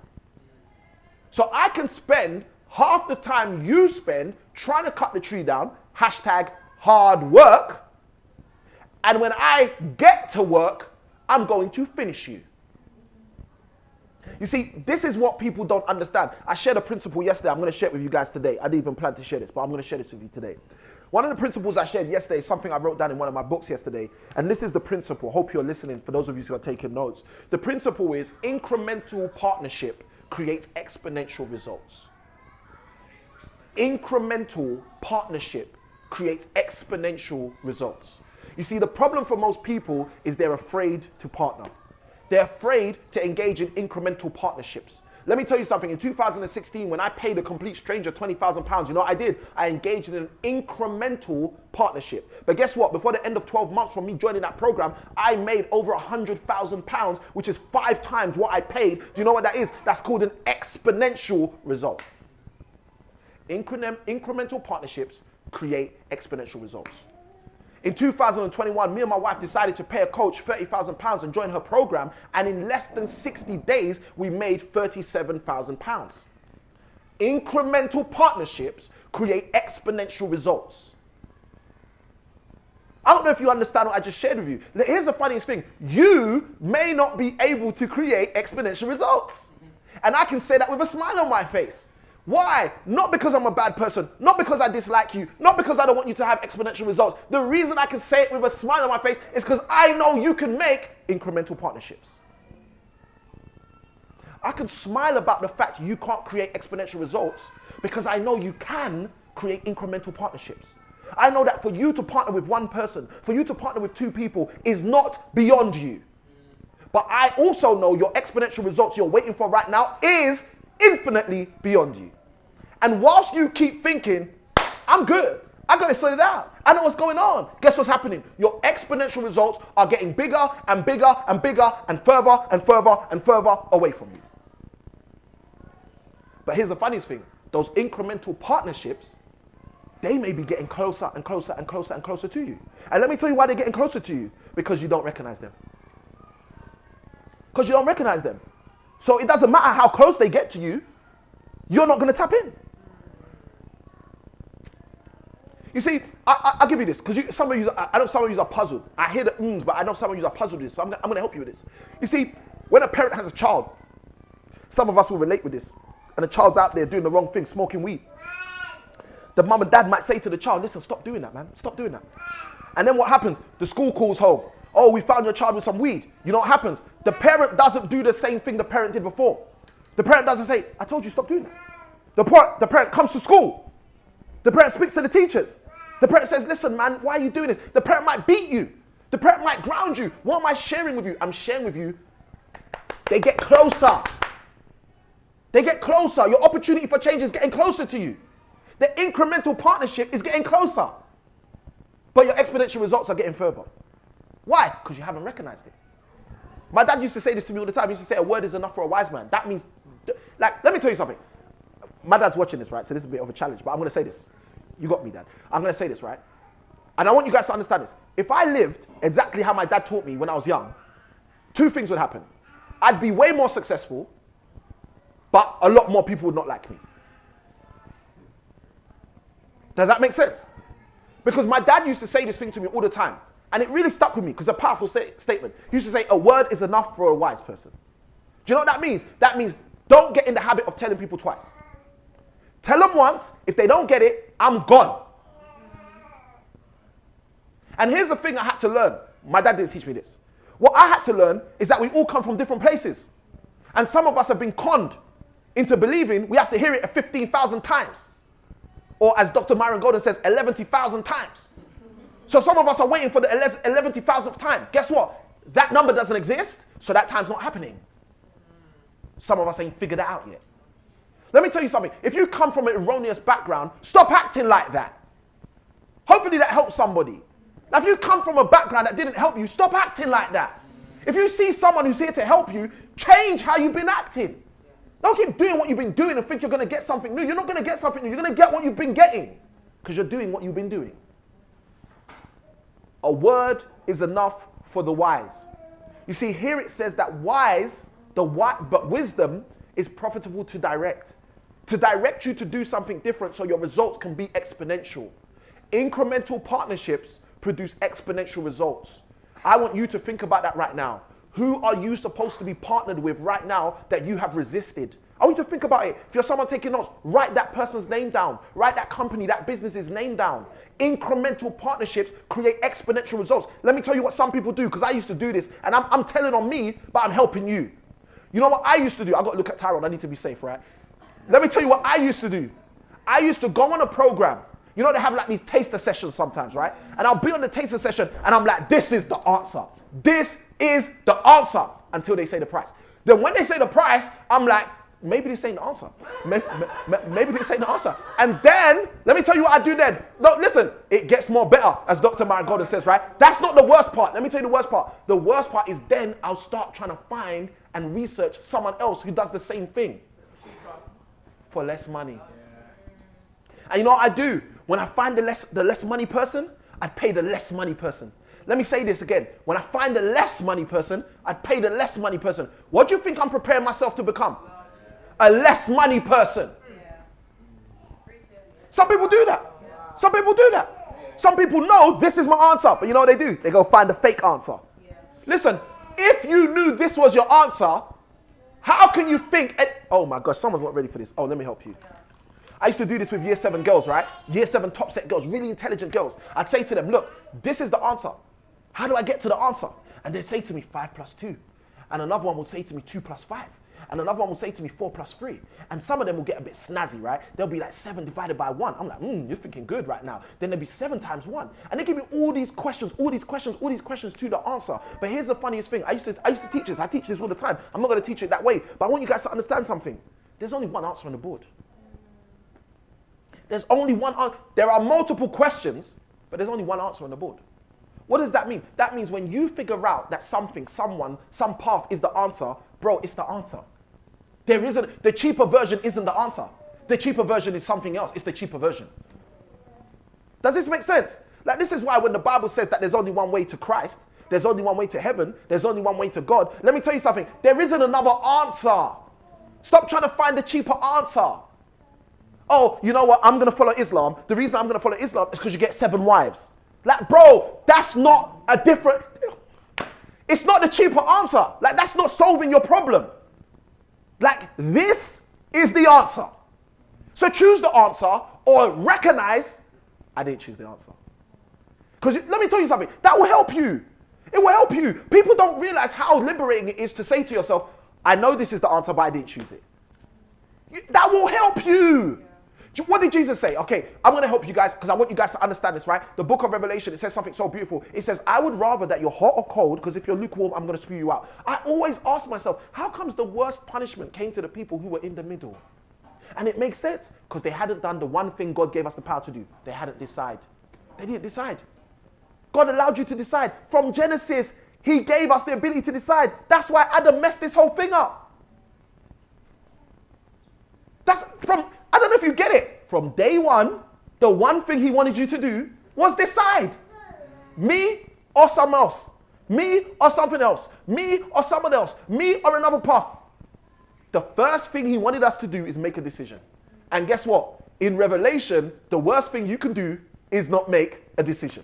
So I can spend half the time you spend trying to cut the tree down, hashtag hard work. And when I get to work, I'm going to finish you. You see, this is what people don't understand. I shared a principle yesterday. I'm going to share it with you guys today. I didn't even plan to share this, but I'm going to share this with you today. One of the principles I shared yesterday is something I wrote down in one of my books yesterday. And this is the principle. Hope you're listening for those of you who are taking notes. The principle is incremental partnership creates exponential results. Incremental partnership creates exponential results. You see, the problem for most people is they're afraid to partner. They're afraid to engage in incremental partnerships. Let me tell you something. In 2016, when I paid a complete stranger £20,000, you know what I did? I engaged in an incremental partnership. But guess what? Before the end of 12 months from me joining that program, I made over £100,000, which is 5 times what I paid. Do you know what that is? That's called an exponential result. Incremental partnerships create exponential results. In 2021, me and my wife decided to pay a coach £30,000 and join her program. And in less than 60 days, we made £37,000. Incremental partnerships create exponential results. I don't know if you understand what I just shared with you. Here's the funniest thing. You may not be able to create exponential results. And I can say that with a smile on my face. Why? Not because I'm a bad person, not because I dislike you, not because I don't want you to have exponential results. The reason I can say it with a smile on my face is because I know you can make incremental partnerships. I can smile about the fact you can't create exponential results because I know you can create incremental partnerships. I know that for you to partner with one person, for you to partner with 2 people is not beyond you. But I also know your exponential results you're waiting for right now is infinitely beyond you. And whilst you keep thinking, I'm good, I got it sorted out, I know what's going on, guess what's happening? Your exponential results are getting bigger and bigger and bigger and further and further and further away from you. But here's the funniest thing. Those incremental partnerships, they may be getting closer and closer and closer and closer to you. And let me tell you why they're getting closer to you. Because you don't recognize them. Because you don't recognize them. So it doesn't matter how close they get to you, you're not going to tap in. You see, I'll give you this, because I know some of you are puzzled. I hear the ums, but I know some of you are puzzled with this, so I'm going to help you with this. You see, when a parent has a child, some of us will relate with this, and the child's out there doing the wrong thing, smoking weed. The mum and dad might say to the child, listen, stop doing that, man. Stop doing that. And then what happens? The school calls home. Oh, we found your child with some weed. You know what happens? The parent doesn't do the same thing the parent did before. The parent doesn't say, I told you, stop doing that. The parent comes to school. The parent speaks to the teachers. The parent says, listen, man, why are you doing this? The parent might beat you. Depression might ground you. What am I sharing with you? I'm sharing with you, they get closer. They get closer. Your opportunity for change is getting closer to you. The incremental partnership is getting closer. But your exponential results are getting further. Why? Because you haven't recognized it. My dad used to say this to me all the time. He used to say, a word is enough for a wise man. That means, like, let me tell you something. My dad's watching this, right? So this is a bit of a challenge, but I'm going to say this. You got me, Dad. I'm going to say this, right? And I want you guys to understand this. If I lived exactly how my dad taught me when I was young, two things would happen. I'd be way more successful, but a lot more people would not like me. Does that make sense? Because my dad used to say this thing to me all the time. And it really stuck with me because it's a powerful statement. He used to say, a word is enough for a wise person. Do you know what that means? That means don't get in the habit of telling people twice. Tell them once. If they don't get it, I'm gone. And here's the thing I had to learn. My dad didn't teach me this. What I had to learn is that we all come from different places. And some of us have been conned into believing we have to hear it 15,000 times. Or as Dr. Myron Golden says, 11,000 times. So some of us are waiting for the 11,000th time. Guess what? That number doesn't exist, so that time's not happening. Some of us ain't figured that out yet. Let me tell you something. If you come from an erroneous background, stop acting like that. Hopefully that helps somebody. Now, if you come from a background that didn't help you, stop acting like that. If you see someone who's here to help you, change how you've been acting. Don't keep doing what you've been doing and think you're going to get something new. You're not going to get something new. You're going to get what you've been getting because you're doing what you've been doing. A word is enough for the wise. You see, here it says that but wisdom is profitable to direct. To direct you to do something different so your results can be exponential. Incremental partnerships produce exponential results. I want you to think about that right now. Who are you supposed to be partnered with right now that you have resisted? I want you to think about it. If you're someone taking notes, write that person's name down. Write that company, that business's name down. Incremental partnerships create exponential results. Let me tell you what some people do, because I used to do this, and I'm telling on me, but I'm helping you. You know what I used to do? I've got to look at Tyrone. I need to be safe, right? Let me tell you what I used to do. I used to go on a program. You know, they have like these taster sessions sometimes, right? And I'll be on the taster session, and I'm like, this is the answer. This is the answer, until they say the price. Then when they say the price, I'm like, maybe this ain't the answer. Maybe this ain't the answer. And then, let me tell you what I do then. No, listen, it gets more better, as Dr. Myron Golden says, right? That's not the worst part. Let me tell you the worst part. The worst part is then I'll start trying to find and research someone else who does the same thing for less money. And you know what I do? When I find the less money person, I'd pay the less money person. Let me say this again. When I find the less money person, I'd pay the less money person. What do you think I'm preparing myself to become? A less money person. Some people do that. Some people do that. Some people know this is my answer, but you know what they do? They go find a fake answer. Listen, if you knew this was your answer, how can you think? Oh my gosh, someone's not ready for this. Oh, let me help you. I used to do this with year 7 girls, right? Year 7 top set girls, really intelligent girls. I'd say to them, look, this is the answer. How do I get to the answer? And they'd say to me 5 plus 2. And another one would say to me 2 plus 5. And another one will say to me 4 plus 3. And some of them will get a bit snazzy, right? They'll be like 7 divided by 1. I'm like, you're thinking good right now. Then there'll be 7 times 1. And they give me all these questions to the answer. But here's the funniest thing. I used to teach this. I teach this all the time. I'm not going to teach it that way. But I want you guys to understand something. There's only one answer on the board. There's only one answer. There are multiple questions, but there's only one answer on the board. What does that mean? That means when you figure out that something, someone, some path is the answer, bro, it's the answer. The cheaper version isn't the answer. The cheaper version is something else. It's the cheaper version. Does this make sense? Like, this is why when the Bible says that there's only one way to Christ, there's only one way to heaven, there's only one way to God. Let me tell you something. There isn't another answer. Stop trying to find the cheaper answer. Oh, you know what? I'm going to follow Islam. The reason I'm going to follow Islam is because you get 7 wives. Like, bro, that's not a different... It's not the cheaper answer. Like, that's not solving your problem. Like, this is the answer. So choose the answer or recognize, I didn't choose the answer. Because let me tell you something. That will help you. It will help you. People don't realize how liberating it is to say to yourself, I know this is the answer, but I didn't choose it. That will help you. What did Jesus say? Okay, I'm going to help you guys because I want you guys to understand this, right? The book of Revelation, it says something so beautiful. It says, I would rather that you're hot or cold because if you're lukewarm, I'm going to spew you out. I always ask myself, how comes the worst punishment came to the people who were in the middle? And it makes sense because they hadn't done the one thing God gave us the power to do. They hadn't decided. They didn't decide. God allowed you to decide. From Genesis, he gave us the ability to decide. That's why Adam messed this whole thing up. I don't know if you get it. From day one, the one thing he wanted you to do was decide. Me or someone else. Me or something else. Me or someone else. Me or another path. The first thing he wanted us to do is make a decision. And guess what? In Revelation, the worst thing you can do is not make a decision.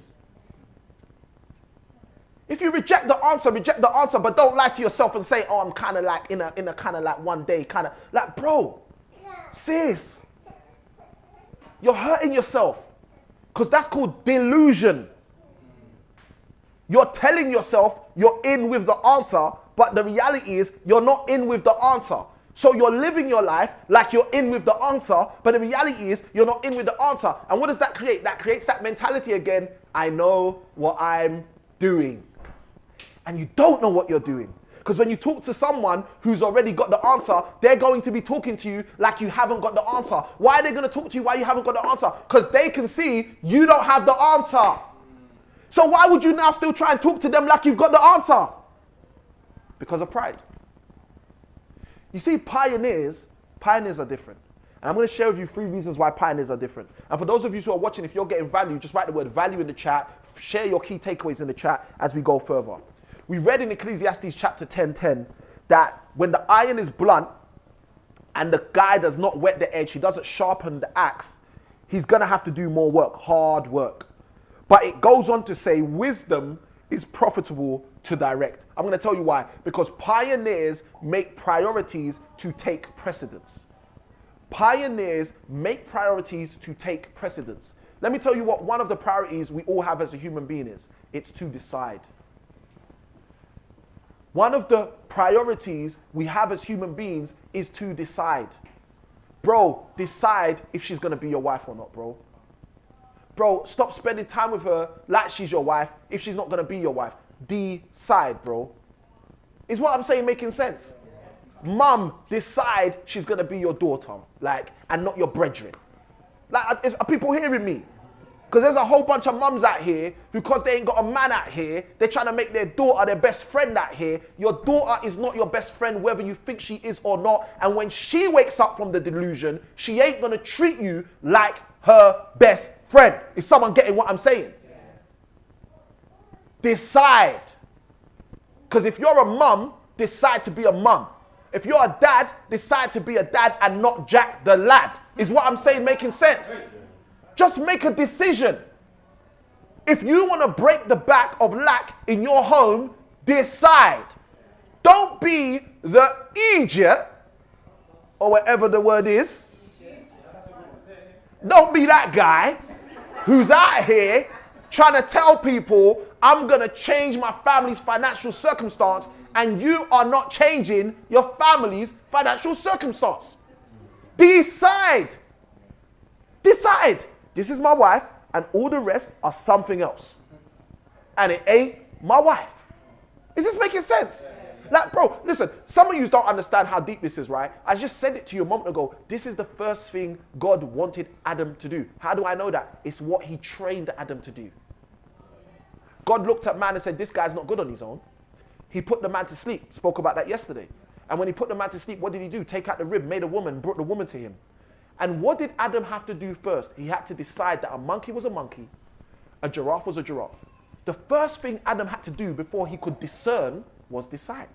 If you reject the answer, but don't lie to yourself and say, oh, I'm kind of like in a kind of like one day kind of like, bro, sis, you're hurting yourself because that's called delusion. You're telling yourself you're in with the answer, but the reality is you're not in with the answer. So you're living your life like you're in with the answer, but the reality is you're not in with the answer. And what does that create? That creates that mentality again. I know what I'm doing. And you don't know what you're doing. Because when you talk to someone who's already got the answer, they're going to be talking to you like you haven't got the answer. Why are they going to talk to you while you haven't got the answer? Because they can see you don't have the answer. So why would you now still try and talk to them like you've got the answer? Because of pride. You see, pioneers are different. And I'm going to share with you 3 reasons why pioneers are different. And for those of you who are watching, if you're getting value, just write the word value in the chat. Share your key takeaways in the chat as we go further. We read in Ecclesiastes chapter 10:10 that when the iron is blunt and the guy does not whet the edge, he doesn't sharpen the axe, he's going to have to do more work, hard work. But it goes on to say wisdom is profitable to direct. I'm going to tell you why. Because pioneers make priorities to take precedence. Pioneers make priorities to take precedence. Let me tell you what one of the priorities we all have as a human being is. It's to decide. One of the priorities we have as human beings is to decide. Bro, decide if she's going to be your wife or not, bro. Bro, stop spending time with her like she's your wife if she's not going to be your wife. Decide, bro. Is what I'm saying making sense? Mum, decide she's going to be your daughter, like, and not your brethren. Like, are people hearing me? Because there's a whole bunch of mums out here who, because they ain't got a man out here, they're trying to make their daughter their best friend out here. Your daughter is not your best friend, whether you think she is or not. And when she wakes up from the delusion, she ain't going to treat you like her best friend. Is someone getting what I'm saying? Yeah. Decide. Because if you're a mum, decide to be a mum. If you're a dad, decide to be a dad and not Jack the lad. Is what I'm saying making sense? Just make a decision. If you want to break the back of lack in your home, decide. Don't be the idiot, or whatever the word is. Don't be that guy who's out here trying to tell people, I'm going to change my family's financial circumstance, and you are not changing your family's financial circumstance. Decide. Decide. This is my wife, and all the rest are something else. And it ain't my wife. Is this making sense? Like, bro, listen, some of you don't understand how deep this is, right? I just said it to you a moment ago. This is the first thing God wanted Adam to do. How do I know that? It's what he trained Adam to do. God looked at man and said, this guy's not good on his own. He put the man to sleep. Spoke about that yesterday. And when he put the man to sleep, what did he do? Take out the rib, made a woman, brought the woman to him. And what did Adam have to do first? He had to decide that a monkey was a monkey, a giraffe was a giraffe. The first thing Adam had to do before he could discern was decide.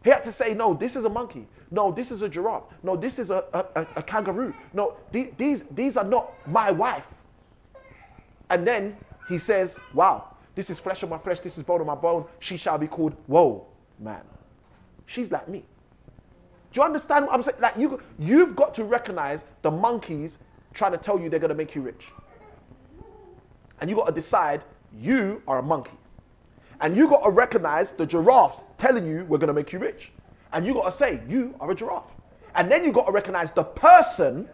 He had to say, no, this is a monkey. No, this is a giraffe. No, this is a kangaroo. No, these are not my wife. And then he says, wow, this is flesh of my flesh, this is bone of my bone. She shall be called, whoa, man. She's like me. Do you understand what I'm saying? Like you've got to recognize the monkeys trying to tell you they're going to make you rich. And you got to decide you are a monkey. And you got to recognize the giraffes telling you we're going to make you rich. And you got to say you are a giraffe. And then you got to recognize the person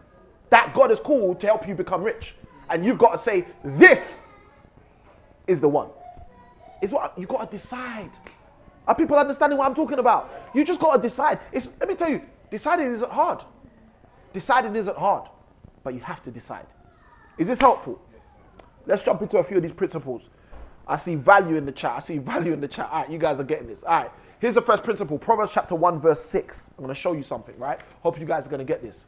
that God has called to help you become rich. And you've got to say, this is the one. It's what you got to decide. Are people understanding what I'm talking about? You just got to decide. Let me tell you, deciding isn't hard. Deciding isn't hard, but you have to decide. Is this helpful? Let's jump into a few of these principles. I see value in the chat. All right, you guys are getting this. All right, here's the first principle. Proverbs chapter 1, verse 6. I'm going to show you something, right? Hope you guys are going to get this.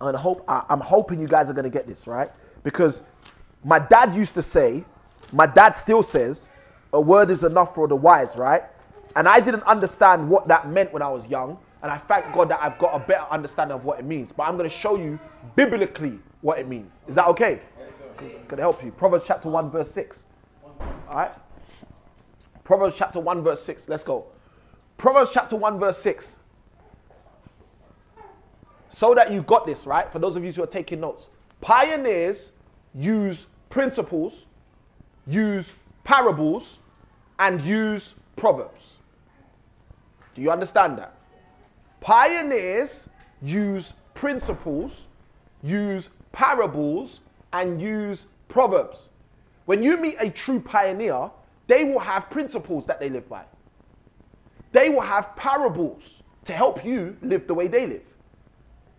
I'm hoping you guys are going to get this, right? Because my dad used to say, my dad still says, a word is enough for the wise, right? And I didn't understand what that meant when I was young. And I thank God that I've got a better understanding of what it means. But I'm going to show you biblically what it means. Is that okay? Because it's going to help you. Proverbs chapter 1, verse 6. All right? Proverbs chapter 1, verse 6. Let's go. Proverbs chapter 1, verse 6. So that you've got this, right? For those of you who are taking notes. Pioneers use principles, use parables, and use proverbs. Do you understand that? Pioneers use principles, use parables, and use proverbs. When you meet a true pioneer, they will have principles that they live by. They will have parables to help you live the way they live.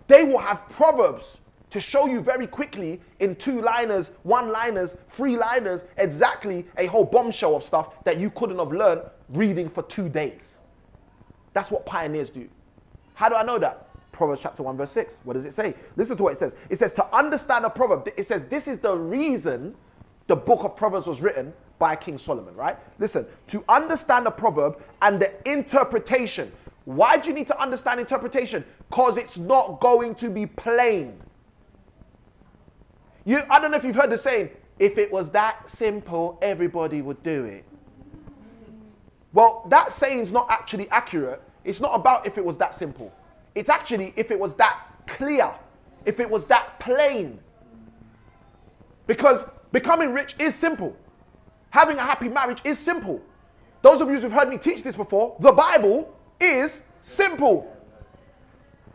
They will have proverbs to show you very quickly in 2-liners, 1-liners, 3-liners, exactly a whole bombshell of stuff that you couldn't have learned reading for 2 days. That's what pioneers do. How do I know that? Proverbs chapter 1, verse 6. What does it say? Listen to what it says. It says to understand a proverb. It says this is the reason the book of Proverbs was written by King Solomon, right? Listen, to understand a proverb and the interpretation. Why do you need to understand interpretation? Because it's not going to be plain. I don't know if you've heard the saying, if it was that simple, everybody would do it. Well, that saying's not actually accurate. It's not about if it was that simple. It's actually if it was that clear, if it was that plain. Because becoming rich is simple. Having a happy marriage is simple. Those of you who've heard me teach this before, the Bible is simple.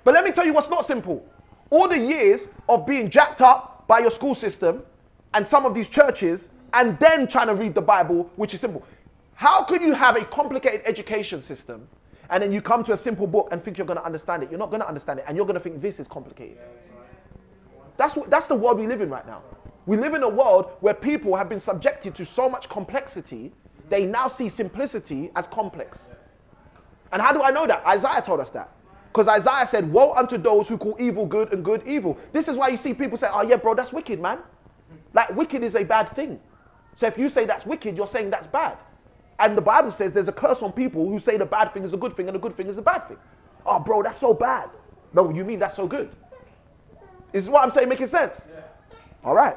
But let me tell you what's not simple. All the years of being jacked up by your school system and some of these churches and then trying to read the Bible, which is simple. How can you have a complicated education system and then you come to a simple book and think you're going to understand it? You're not going to understand it and you're going to think this is complicated. That's the world we live in right now. We live in a world where people have been subjected to so much complexity, they now see simplicity as complex. And how do I know that? Isaiah told us that. Because Isaiah said, woe unto those who call evil good and good evil. This is why you see people say, oh yeah, bro, that's wicked, man. Like, wicked is a bad thing. So if you say that's wicked, you're saying that's bad. And the Bible says there's a curse on people who say the bad thing is a good thing and the good thing is a bad thing. Oh, bro, that's so bad. No, you mean that's so good. Is what I'm saying making sense? Yeah. All right.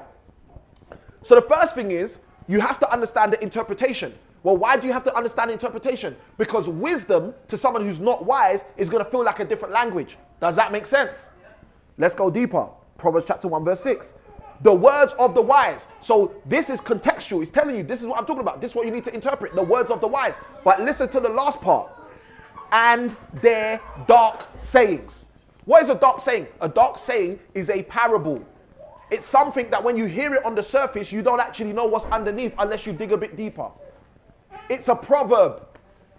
So the first thing is, you have to understand the interpretation. Well, why do you have to understand the interpretation? Because wisdom to someone who's not wise is going to feel like a different language. Does that make sense? Yeah. Let's go deeper. Proverbs chapter 1, verse 6. The words of the wise. So this is contextual. It's telling you this is what I'm talking about. This is what you need to interpret. The words of the wise. But listen to the last part. And their dark sayings. What is a dark saying? A dark saying is a parable. It's something that when you hear it on the surface, you don't actually know what's underneath unless you dig a bit deeper. It's a proverb.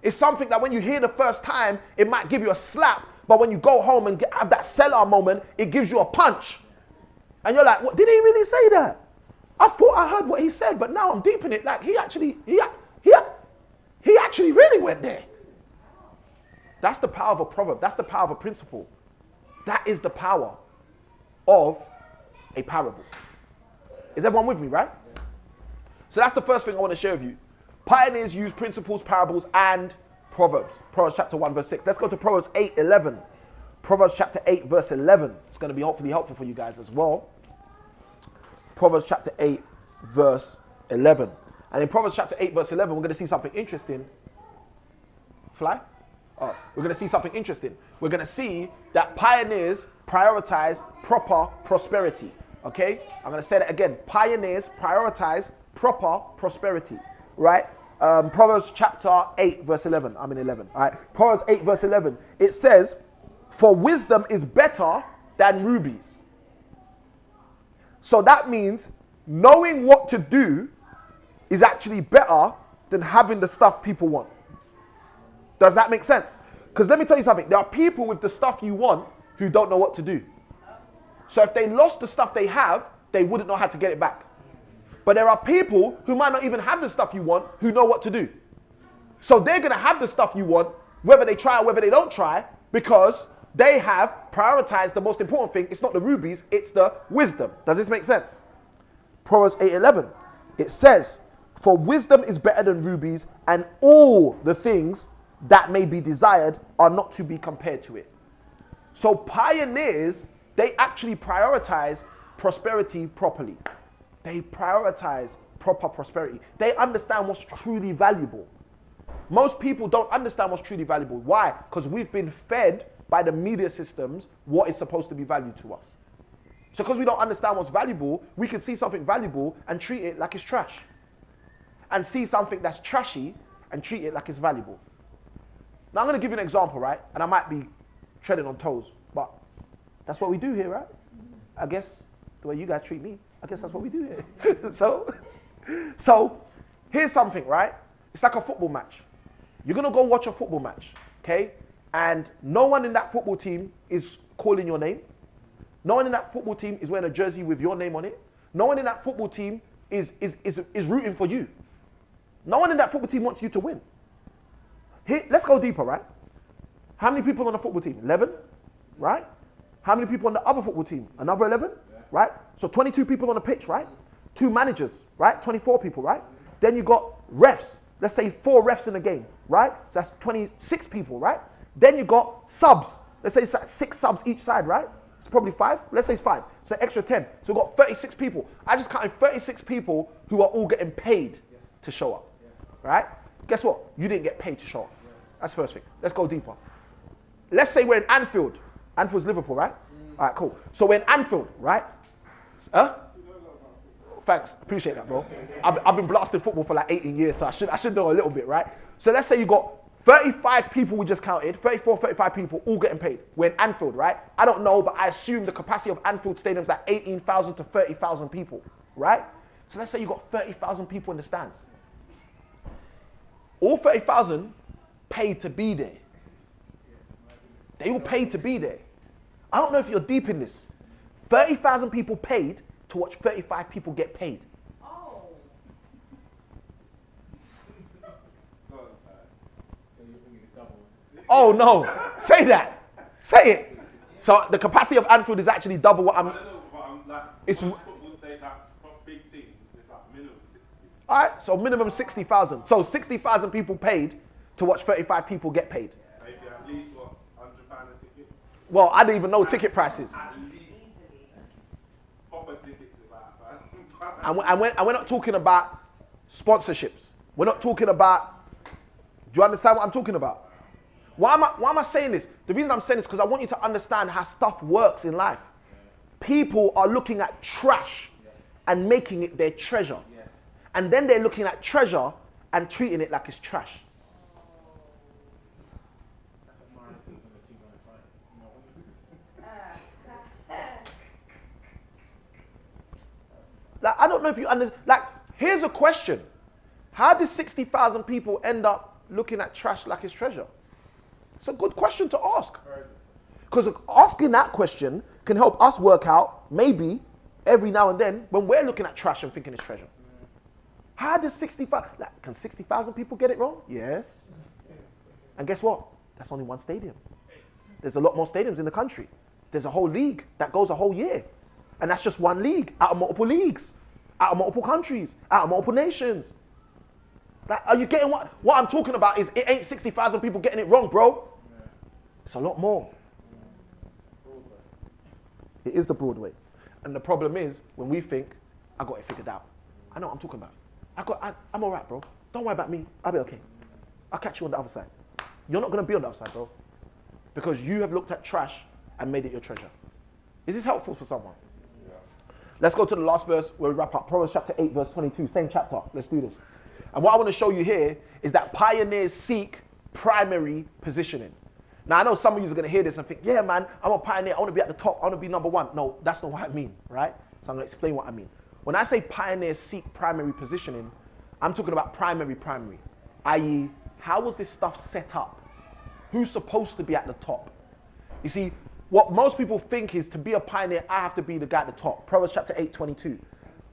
It's something that when you hear the first time, it might give you a slap. But when you go home and have that sellout moment, it gives you a punch. And you're like, what, did he really say that? I thought I heard what he said, but now I'm deep in it. Like he actually really went there. That's the power of a proverb. That's the power of a principle. That is the power of a parable. Is everyone with me, right? So that's the first thing I want to share with you. Pioneers use principles, parables, and proverbs. Proverbs chapter 1, verse 6. Let's go to Proverbs 8, 11. Proverbs chapter 8, verse 11. It's going to be hopefully helpful for you guys as well. Proverbs chapter 8, verse 11. And in Proverbs chapter 8, verse 11, we're going to see something interesting. Fly? Oh, we're going to see something interesting. We're going to see that pioneers prioritize proper prosperity. Okay? I'm going to say that again. Pioneers prioritize proper prosperity. Right? Proverbs chapter 8, verse 11. I'm in 11. All right? Proverbs 8, verse 11. It says, for wisdom is better than rubies. So that means knowing what to do is actually better than having the stuff people want. Does that make sense? Because let me tell you something. There are people with the stuff you want who don't know what to do. So if they lost the stuff they have, they wouldn't know how to get it back. But there are people who might not even have the stuff you want who know what to do. So they're going to have the stuff you want, whether they try or whether they don't try, because they have prioritized the most important thing. It's not the rubies, it's the wisdom. Does this make sense? Proverbs 8:11. It says, for wisdom is better than rubies, and all the things that may be desired are not to be compared to it. So pioneers, they actually prioritize prosperity properly. They prioritize proper prosperity. They understand what's truly valuable. Most people don't understand what's truly valuable. Why? Because we've been fed by the media systems what is supposed to be valued to us. So because we don't understand what's valuable, we can see something valuable and treat it like it's trash. And see something that's trashy and treat it like it's valuable. Now I'm going to give you an example, right? And I might be treading on toes, but that's what we do here, right? I guess the way you guys treat me, I guess that's what we do here. So here's something, right? It's like a football match. You're going to go watch a football match, okay? And no one in that football team is calling your name. No one in that football team is wearing a jersey with your name on it. No one in that football team is rooting for you. No one in that football team wants you to win. Here, let's go deeper, right? How many people on the football team? 11, right? How many people on the other football team? Another 11, right? So 22 people on the pitch, right? 2 managers, right? 24 people, right? Then you got refs. Let's say 4 refs in the game, right? So that's 26 people, right? Then you got subs. Let's say it's like 6 subs each side, right? It's probably 5. Let's say it's 5. So extra 10. So we've got 36 people. I just counted 36 people who are all getting paid to show up, right? Guess what? You didn't get paid to show up. That's the first thing. Let's go deeper. Let's say we're in Anfield. Anfield's Liverpool, right? All right, cool. So we're in Anfield, right? Huh? Thanks. Appreciate that, bro. I've been blasting football for like 18 years, so I should know a little bit, right? So let's say you got 35 people we just counted, 34, 35 people all getting paid. We're in Anfield, right? I don't know, but I assume the capacity of Anfield Stadium is like 18,000 to 30,000 people, right? So let's say you got 30,000 people in the stands. All 30,000 paid to be there. They all paid to be there. I don't know if you're deep in this. 30,000 people paid to watch 35 people get paid.
Oh.
Oh no, say that. Say it. So the capacity of Anfield is actually double what I'm...
I don't know, but I'm like,
It's-
most football stadium, like big teams, it's like minimum 60.
All right, so minimum 60,000. So 60,000 people paid to watch 35 people get paid.
Maybe at least, what, £100 a ticket?
Well, I didn't even know ticket prices.
At least. Proper tickets about £1,000.
And we're not talking about sponsorships. We're not talking about... Do you understand what I'm talking about? Why am I saying this? The reason I'm saying this is because I want you to understand how stuff works in life. People are looking at trash and making it their treasure. And then they're looking at treasure and treating it like it's trash. Like, I don't know if you understand. Like, here's a question. How did 60,000 people end up looking at trash like it's treasure? It's a good question to ask. Because asking that question can help us work out, maybe, every now and then, when we're looking at trash and thinking it's treasure. How does 65, like, can 60,000 people get it wrong? Yes. And guess what? That's only one stadium. There's a lot more stadiums in the country. There's a whole league that goes a whole year. And that's just one league out of multiple leagues, out of multiple countries, out of multiple nations. Like, are you getting what I'm talking about? Is it ain't 60,000 people getting it wrong, bro. It's a lot more. It is the Broadway. And the problem is, when we think, I got it figured out. I know what I'm talking about. I'm all right, bro. Don't worry about me. I'll be okay. I'll catch you on the other side. You're not going to be on the other side, bro. Because you have looked at trash and made it your treasure. Is this helpful for someone? Yeah. Let's go to the last verse where we wrap up. Proverbs chapter 8, verse 22. Same chapter. Let's do this. And what I want to show you here is that pioneers seek primary positioning. Now, I know some of you are going to hear this and think, yeah, man, I'm a pioneer. I want to be at the top. I want to be number one. No, that's not what I mean, right? So I'm going to explain what I mean. When I say pioneers seek primary positioning, I'm talking about primary, i.e., how was this stuff set up? Who's supposed to be at the top? You see, what most people think is to be a pioneer, I have to be the guy at the top. Proverbs chapter 8:22.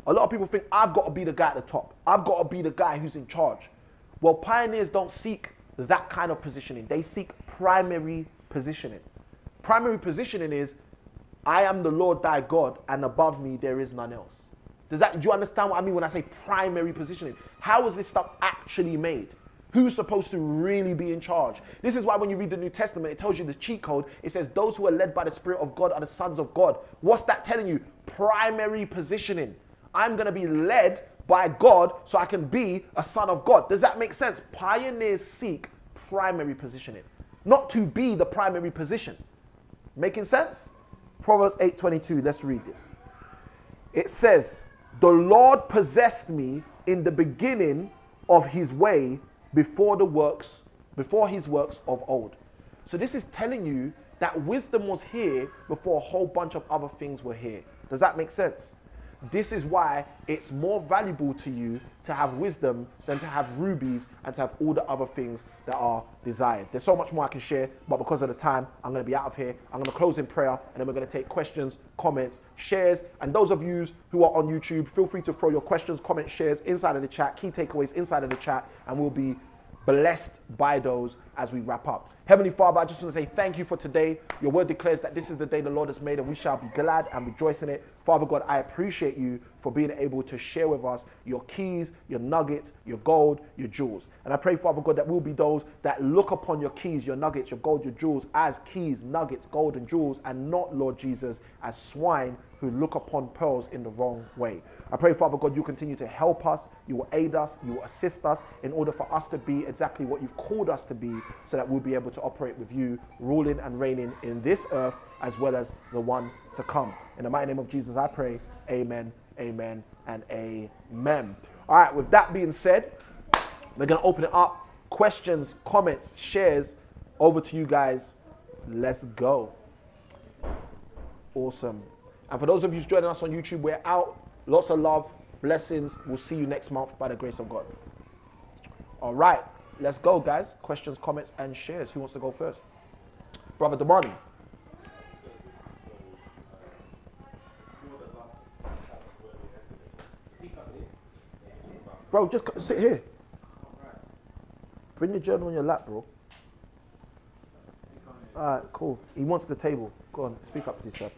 A lot of people think I've got to be the guy at the top. I've got to be the guy who's in charge. Well, pioneers don't seek that kind of positioning. They seek primary positioning. Primary positioning is, I am the Lord thy God, and above me there is none else. Do you understand what I mean when I say primary positioning? How is this stuff actually made? Who's supposed to really be in charge? This is why when you read the New Testament, it tells you the cheat code. It says those who are led by the Spirit of God are the sons of God. What's that telling you? Primary positioning. I'm going to be led by God so I can be a son of God. Does that make sense? Pioneers seek primary positioning, not to be the primary position. Making sense? Proverbs 8:22. Let's read this. It says, the Lord possessed me in the beginning of his way before his works of old. So this is telling you that wisdom was here before a whole bunch of other things were here. Does that make sense? This is why it's more valuable to you to have wisdom than to have rubies and to have all the other things that are desired. There's so much more I can share, but because of the time, I'm going to be out of here. I'm going to close in prayer, and then we're going to take questions, comments, shares. And those of you who are on YouTube, feel free to throw your questions, comments, shares inside of the chat, key takeaways inside of the chat, and we'll be blessed by those as we wrap up. Heavenly Father, I just want to say thank you for today. Your word declares that this is the day the Lord has made, and we shall be glad and rejoice in it. Father God, I appreciate you for being able to share with us your keys, your nuggets, your gold, your jewels. And I pray, Father God, that we'll be those that look upon your keys, your nuggets, your gold, your jewels as keys, nuggets, gold, and jewels, and not, Lord Jesus, as swine who look upon pearls in the wrong way. I pray, Father God, you continue to help us, you will aid us, you will assist us in order for us to be exactly what you've called us to be, so that we'll be able to operate with you, ruling and reigning in this earth as well as the one to come. In the mighty name of Jesus, I pray, amen, amen, and amen. All right, with that being said, we're going to open it up. Questions, comments, shares, over to you guys. Let's go. Awesome. And for those of you joining us on YouTube, we're out. Lots of love, blessings. We'll see you next month by the grace of God. All right, let's go, guys. Questions, comments, and shares. Who wants to go first? Brother Damani. Bro, just sit here. Bring your journal on your lap, bro. All right, cool. He wants the table. Go on, speak up to yourself.